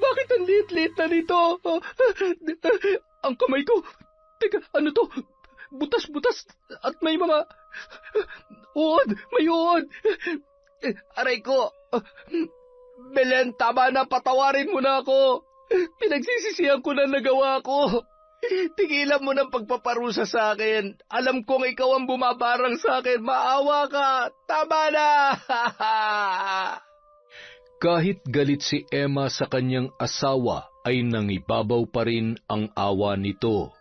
Bakit ang liit-liit na nito? Ang kamay ko, teka, ano to? Butas-butas at may mga uod, may uod. Aray ko, Belen, tama na, patawarin mo na ako. Pinagsisisihan ko na nagawa ko. Tigilan mo ng pagpaparusa sa akin. Alam kong ikaw ang bumabarang sa akin. Maawa ka. Tama na. kahit galit si Emma sa kanyang asawa, ay nangibabaw pa rin ang awa nito.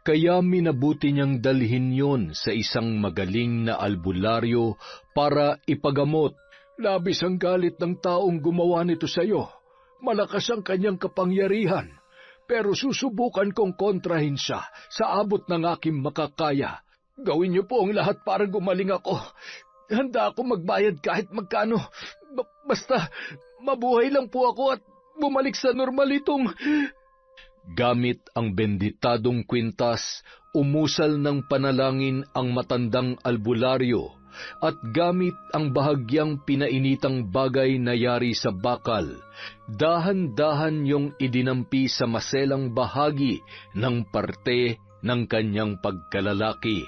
Kaya minabuti niyang dalhin yon sa isang magaling na albularyo para ipagamot. Labis ang galit ng taong gumawa nito sa iyo. Malakas ang kanyang kapangyarihan. Pero susubukan kong kontrahin siya sa abot ng aking makakaya. Gawin niyo po ang lahat para gumaling ako. Handa ako magbayad kahit magkano. Basta mabuhay lang po ako at bumalik sa normal itong... Gamit ang benditadong kwintas, umusal ng panalangin ang matandang albularyo at gamit ang bahagyang pinainitang bagay na yari sa bakal, dahan-dahan yung idinampi sa maselang bahagi ng parte ng kanyang pagkalalaki.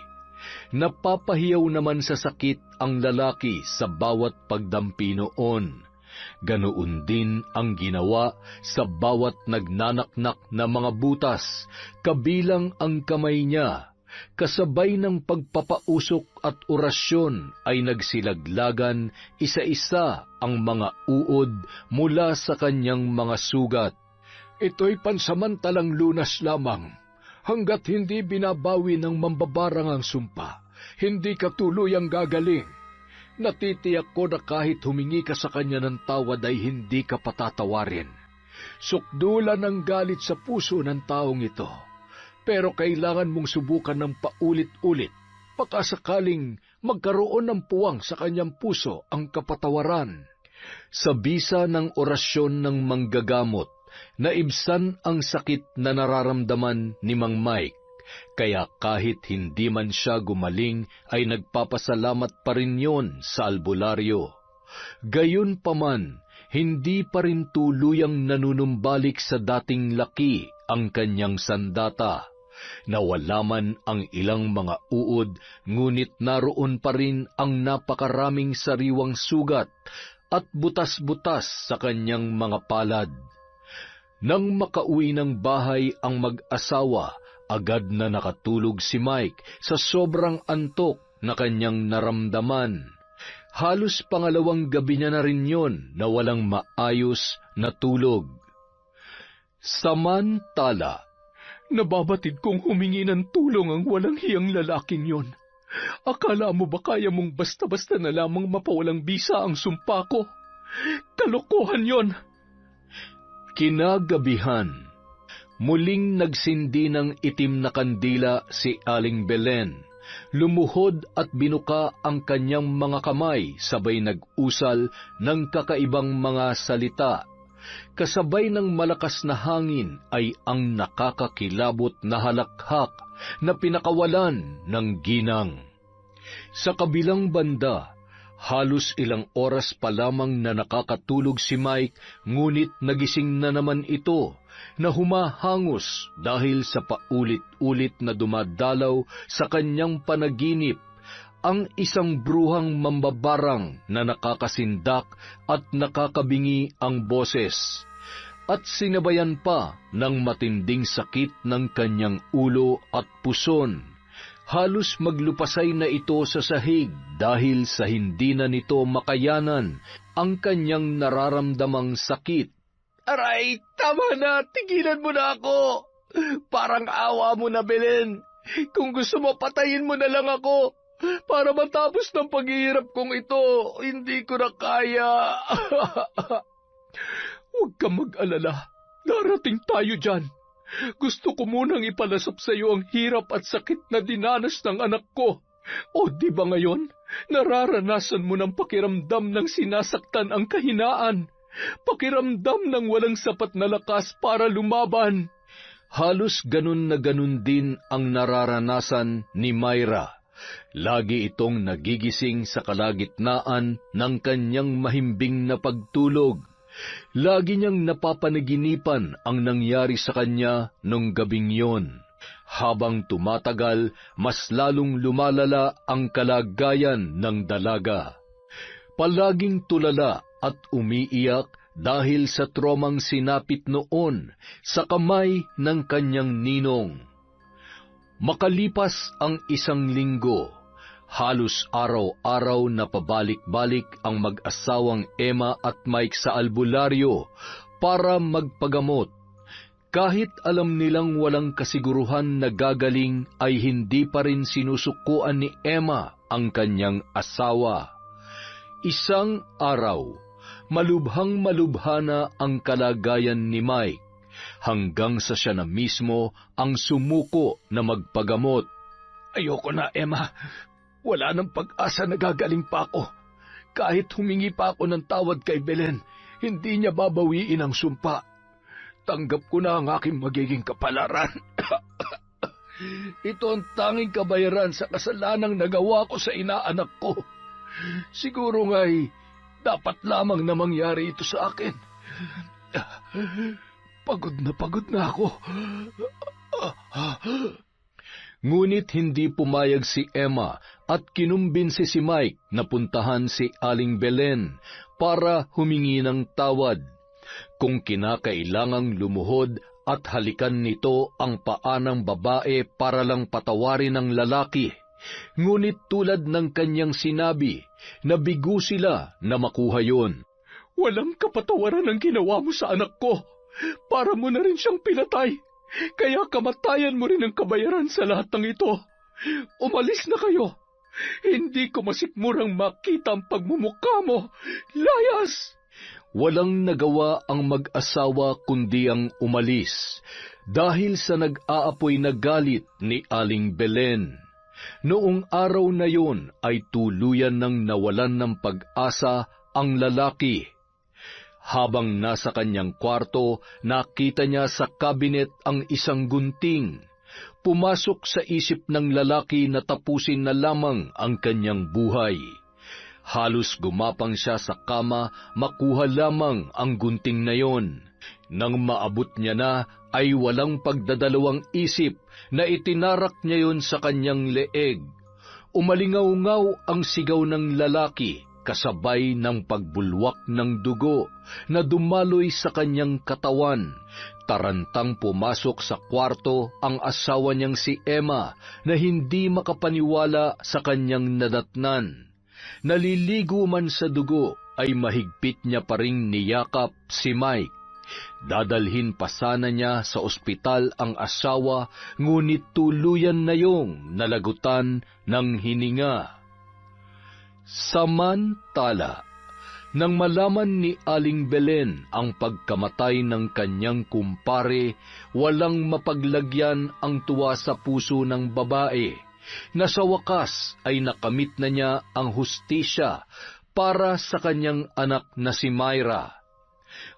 Napapahiyaw naman sa sakit ang lalaki sa bawat pagdampi noon. Ganoon din ang ginawa sa bawat nagnanaknak na mga butas, kabilang ang kamay niya. Kasabay ng pagpapausok at orasyon ay nagsilaglagan isa-isa ang mga uod mula sa kanyang mga sugat. Ito'y pansamantalang lunas lamang. Hanggat hindi binabawi ng mambabarang ang sumpa, hindi ka tuluyang gagaling. Natitiyak ko na kahit humingi ka sa kanya ng tawad ay hindi ka patatawarin. Sukdulan ang galit sa puso ng taong ito. Pero kailangan mong subukan ng paulit-ulit. Baka sakaling magkaroon ng puwang sa kanyang puso ang kapatawaran. Sa bisa ng orasyon ng manggagamot, naibsan ang sakit na nararamdaman ni Mang Mike. Kaya kahit hindi man siya gumaling, ay nagpapasalamat pa rin yon sa albularyo. Gayunpaman, hindi pa rin tuluyang nanunumbalik sa dating laki ang kanyang sandata. Nawala man ang ilang mga uod, ngunit naroon pa rin ang napakaraming sariwang sugat at butas-butas sa kanyang mga palad. Nang makauwi ng bahay ang mag-asawa, agad na nakatulog si Mike sa sobrang antok na kanyang naramdaman. Halos pangalawang gabi niya na rin yon na walang maayos na tulog. Samantala, Nababatid kong humingi ng tulong ang walang hiyang lalaking yon. Akala mo ba kaya mong basta-basta na lamang mapawalang bisa ang sumpa ko? Kalokohan yon! Kinagabihan, muling nagsindi ng itim na kandila si Aling Belen. Lumuhod at binuka ang kanyang mga kamay, sabay nag-usal ng kakaibang mga salita. Kasabay ng malakas na hangin ay ang nakakakilabot na halakhak na pinakawalan ng ginang. Sa kabilang banda, halos ilang oras pa lamang na nakakatulog si Mike, ngunit nagising na naman ito na humahangos dahil sa paulit-ulit na dumadalaw sa kanyang panaginip ang isang bruhang mambabarang na nakakasindak at nakakabingi ang boses, at sinabayan pa ng matinding sakit ng kanyang ulo at puson. Halos maglupasay na ito sa sahig dahil sa hindi na nito makayanan ang kanyang nararamdamang sakit. Aray, tama na! Tigilan mo na ako! Parang awa mo na, Belen. Kung gusto mo, patayin mo na lang ako. Para matapos ng paghihirap kong ito, hindi ko na kaya. Huwag kang mag-alala. Darating tayo dyan. Gusto ko munang ipalasap sa iyo ang hirap at sakit na dinanas ng anak ko. O di ba ngayon, nararanasan mo ng pakiramdam ng sinasaktan ang kahinaan. Pakiramdam ng walang sapat na lakas para lumaban. Halos ganun na ganun din ang nararanasan ni Myra. Lagi itong nagigising sa kalagitnaan ng kanyang mahimbing na pagtulog. Lagi niyang napapanaginipan ang nangyari sa kanya nung gabing yon. Habang tumatagal, mas lalong lumalala ang kalagayan ng dalaga. Palaging tulala at umiiyak dahil sa tromang sinapit noon sa kamay ng kanyang ninong. Makalipas ang isang linggo, halos araw-araw na pabalik-balik ang mag-asawang Emma at Mike sa albularyo para magpagamot. Kahit alam nilang walang kasiguruhan na gagaling, ay hindi pa rin sinusukuan ni Emma ang kanyang asawa. Isang araw, malubhang-malubha na ang kalagayan ni Mike, hanggang sa siya na mismo ang sumuko na magpagamot. Ayoko na, Emma. Wala nang pag-asa na gagaling pa ako. Kahit humingi pa ako ng tawad kay Belen, hindi niya babawiin ang sumpa. Tanggap ko na ang aking magiging kapalaran. Ito ang tanging kabayaran sa kasalanang nagawa ko sa inaanak ko. Siguro nga'y dapat lamang na mangyari ito sa akin. Pagod na ako. Ngunit hindi pumayag si Emma at kinumbinsi si Mike na puntahan si Aling Belen para humingi ng tawad. Kung kinakailangang lumuhod at halikan nito ang paa ng babae para lang patawarin ang lalaki. Ngunit tulad ng kanyang sinabi, nabigo sila na makuha yon. Walang kapatawaran ang ginawa mo sa anak ko. Para mo na rin siyang pinatay. Kaya kamatayan mo rin ang kabayaran sa lahat ng ito. Umalis na kayo. Hindi ko masikmurang makita ang pagmumukha mo. Layas! Walang nagawa ang mag-asawa kundi ang umalis dahil sa nag-aapoy na galit ni Aling Belen. Noong araw na yon ay tuluyan ng nawalan ng pag-asa ang lalaki. Habang nasa kanyang kwarto, nakita niya sa kabinet ang isang gunting. Pumasok sa isip ng lalaki na tapusin na lamang ang kanyang buhay. Halos gumapang siya sa kama, makuha lamang ang gunting na yon. Nang maabot niya na, ay walang pagdadalawang isip na itinarak niya yon sa kanyang leeg. Umalingaw-ngaw ang sigaw ng lalaki, kasabay ng pagbulwak ng dugo na dumaloy sa kanyang katawan. Tarantang pumasok sa kwarto ang asawa niyang si Emma na hindi makapaniwala sa kanyang nadatnan. Naliligo man sa dugo ay mahigpit niya pa ring niyakap si Mike. Dadalhin pa sana niya sa ospital ang asawa, ngunit tuluyan na yung nalagutan ng hininga. Samantala, nang malaman ni Aling Belen ang pagkamatay ng kanyang kumpare, walang mapaglagyan ang tuwa sa puso ng babae, na sa wakas ay nakamit na niya ang hustisya para sa kanyang anak na si Myra.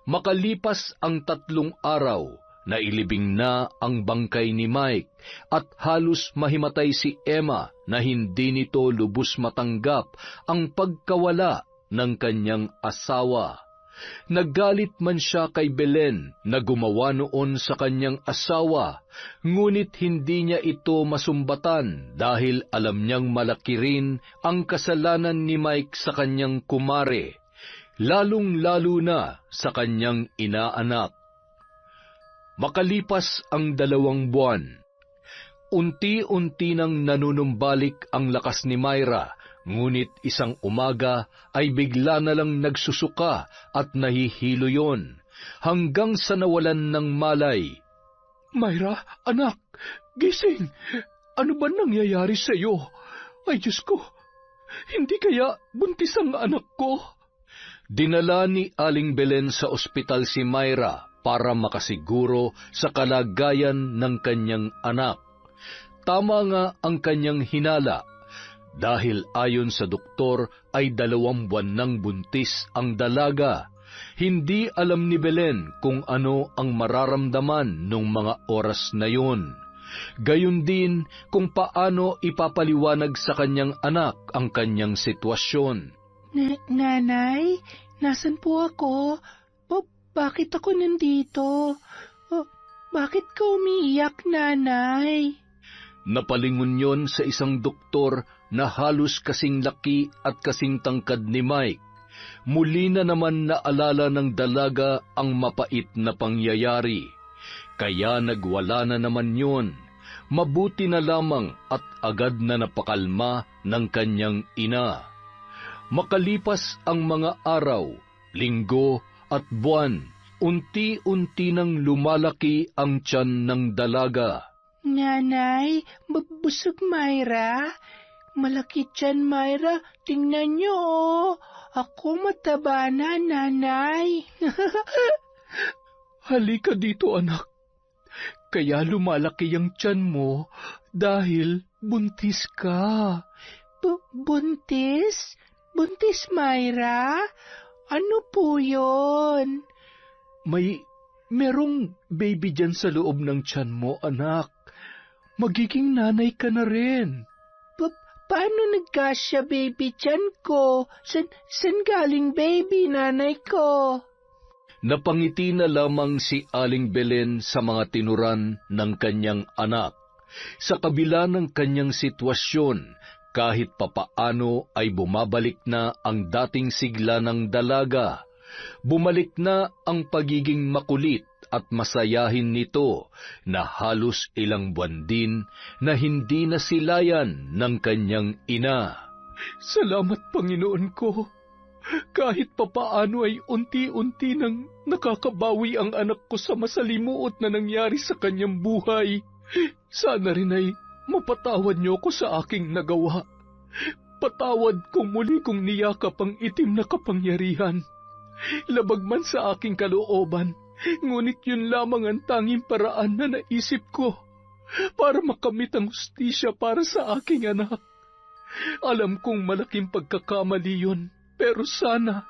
Makalipas ang 3 araw, nailibing na ang bangkay ni Mike at halos mahimatay si Emma na hindi nito lubos matanggap ang pagkawala ng kanyang asawa. Naggalit man siya kay Belen na gumawa noon sa kanyang asawa, ngunit hindi niya ito masumbatan dahil alam niyang malaki rin ang kasalanan ni Mike sa kanyang kumare, lalong-lalo na sa kanyang inaanak. Makalipas ang 2 buwan, unti-unti nang nanunumbalik ang lakas ni Myra, ngunit isang umaga ay bigla na lang nagsusuka at nahihilo yon, hanggang sa nawalan ng malay. Myra, anak, gising! Ano ba nangyayari sa iyo? Ay Diyos ko, hindi kaya buntis ang anak ko? Dinala ni Aling Belen sa ospital si Myra para makasiguro sa kalagayan ng kanyang anak. Tama nga ang kanyang hinala, dahil ayon sa doktor ay 2 buwan nang buntis ang dalaga. Hindi alam ni Belen kung ano ang mararamdaman nung mga oras na yun. Gayon din kung paano ipapaliwanag sa kanyang anak ang kanyang sitwasyon. Nanay, nasan po ako? Bakit ako nandito? Bakit ka umiiyak, nanay? Napalingon yon sa isang doktor na halos kasing laki at kasing tangkad ni Mike. Muli na naman naalala ng dalaga ang mapait na pangyayari, kaya nagwala na naman yon. Mabuti na lamang at agad na napakalma ng kanyang ina. Makalipas ang mga araw, linggo at buwan, unti-unti nang lumalaki ang tiyan ng dalaga. Nanay, busog Myra. Malaki tiyan, Myra. Tingnan niyo, oh. Ako mataba na, nanay. Halika dito, anak. Kaya lumalaki ang tiyan mo dahil buntis ka. Buntis? Buntis, Myra? Ano po yun? Merong baby dyan sa loob ng tiyan mo, anak. Magiging nanay ka na rin. Paano nagkasya baby tiyan ko? San galing baby, nanay ko? Napangiti na lamang si Aling Belen sa mga tinuran ng kanyang anak. Sa kabila ng kanyang sitwasyon, kahit papaano ay bumabalik na ang dating sigla ng dalaga. Bumalik na ang pagiging makulit at masayahin nito na halos ilang buwan din na hindi nasilayan ng kanyang ina. Salamat, Panginoon ko. Kahit papaano ay unti-unti nang nakakabawi ang anak ko sa masalimuot na nangyari sa kanyang buhay. Sana rin ay mapatawad niyo ko sa aking nagawa. Patawad kung muli kong niyakap ang itim na kapangyarihan. Labag man sa aking kalooban, ngunit yun lamang ang tanging paraan na naisip ko para makamit ang hustisya para sa aking anak. Alam kong malaking pagkakamali yun, pero sana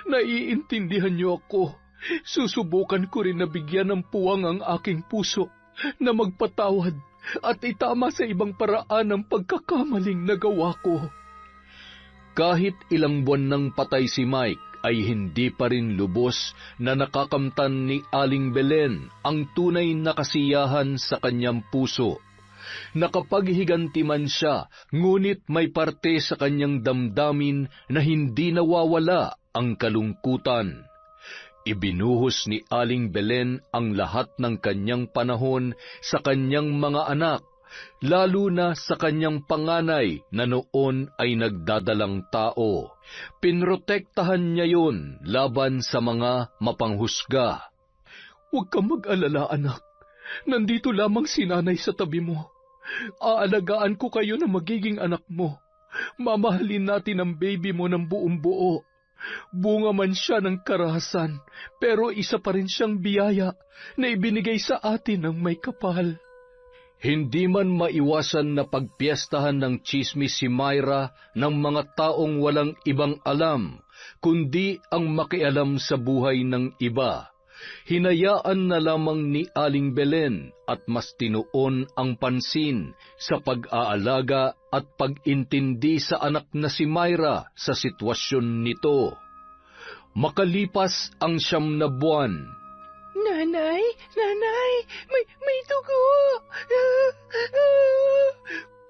naiintindihan niyo ako. Susubukan ko rin na bigyan ng puwang ang aking puso na magpatawad at itama sa ibang paraan ang pagkakamaling nagawa ko. Kahit ilang buwan nang patay si Mike, ay hindi pa rin lubos na nakakamtan ni Aling Belen ang tunay na kasiyahan sa kanyang puso. Nakapaghiganti man siya, ngunit may parte sa kanyang damdamin na hindi nawawala ang kalungkutan. Ibinuhos ni Aling Belen ang lahat ng kanyang panahon sa kanyang mga anak, lalo na sa kanyang panganay na noon ay nagdadalang tao. Pinrotektahan niya yun laban sa mga mapanghusga. Huwag kang mag-alala, anak. Nandito lamang si nanay sa tabi mo. Aalagaan ko kayo na magiging anak mo. Mamahalin natin ang baby mo ng buong buo. Bunga man siya ng karahasan, pero isa pa rin siyang biyaya na ibinigay sa atin ng may kapal. Hindi man maiwasan na pagpiestahan ng tsismis si Myra ng mga taong walang ibang alam, kundi ang makialam sa buhay ng iba. Hinayaan na lamang ni Aling Belen at mas tinuon ang pansin sa pag-aalaga at pag-intindi sa anak na si Myra sa sitwasyon nito. Makalipas ang 9 na buwan, Nanay, may dugo.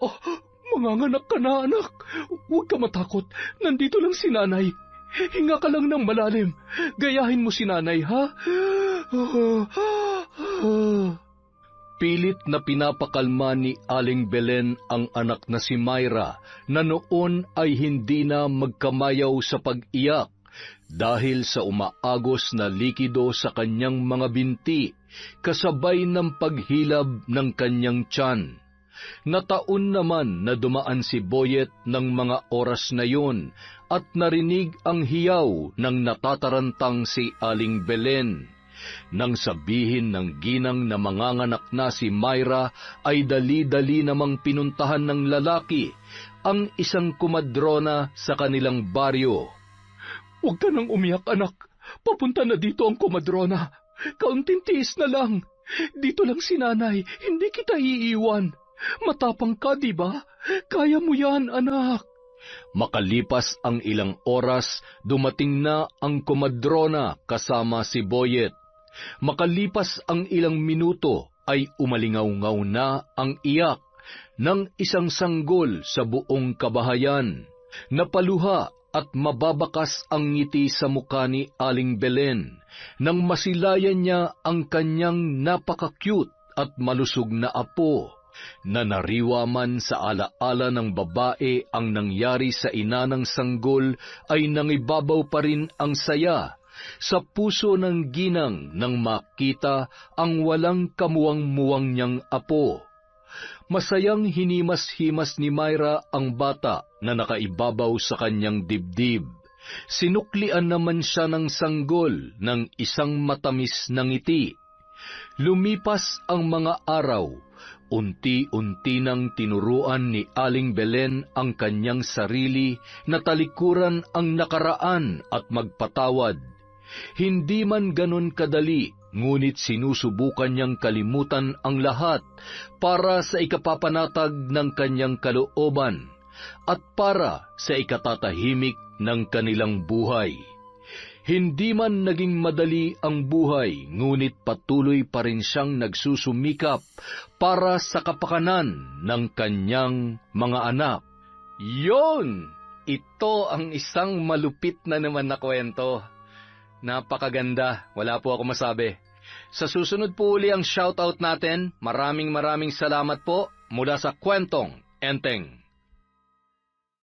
Oh, manganganak ka na, anak. Huwag ka matakot. Nandito lang si nanay. Hinga ka lang ng malalim. Gayahin mo si nanay, ha? pilit na pinapakalma ni Aling Belen ang anak na si Myra na noon ay hindi na magkamayaw sa pag-iyak dahil sa umaagos na likido sa kanyang mga binti kasabay ng paghilab ng kanyang tiyan. Nataon naman na dumaan si Boyet ng mga oras na yun at narinig ang hiyaw ng natatarantang si Aling Belen. Nang sabihin ng ginang na manganganak na si Myra, ay dali-dali namang pinuntahan ng lalaki ang isang kumadrona sa kanilang baryo. Huwag ka nang umiyak, anak. Papunta na dito ang kumadrona. Kaunting tiis na lang. Dito lang si nanay. Hindi kita iiwan. Matapang ka, di ba? Kaya mo yan, anak. Makalipas ang ilang oras, dumating na ang kumadrona kasama si Boyet. Makalipas ang ilang minuto, ay umalingaw-ngaw na ang iyak ng isang sanggol sa buong kabahayan. Napaluha at mababakas ang ngiti sa mukha ni Aling Belen nang masilayan niya ang kanyang napaka-cute at malusog na apo. Nanariwa man sa alaala ng babae ang nangyari sa ina ng sanggol, ay nangibabaw pa rin ang saya sa puso ng ginang nang makita ang walang kamuwang-muwang niyang apo. Masayang hinimas-himas ni Myra ang bata na nakaibabaw sa kanyang dibdib. Sinuklian naman siya ng sanggol ng isang matamis na ngiti. Lumipas ang mga araw. Unti-unti nang tinuruan ni Aling Belen ang kanyang sarili na talikuran ang nakaraan at magpatawad. Hindi man ganon kadali, ngunit sinusubukan niyang kalimutan ang lahat para sa ikapapanatag ng kanyang kalooban at para sa ikatatahimik ng kanilang buhay. Hindi man naging madali ang buhay, ngunit patuloy pa rin siyang nagsusumikap para sa kapakanan ng kanyang mga anak. Yon! Ito ang isang malupit na naman na kwento. Napakaganda, wala po ako masabi. Sa susunod po uli ang shoutout natin. Maraming salamat po mula sa Kwentong Enteng.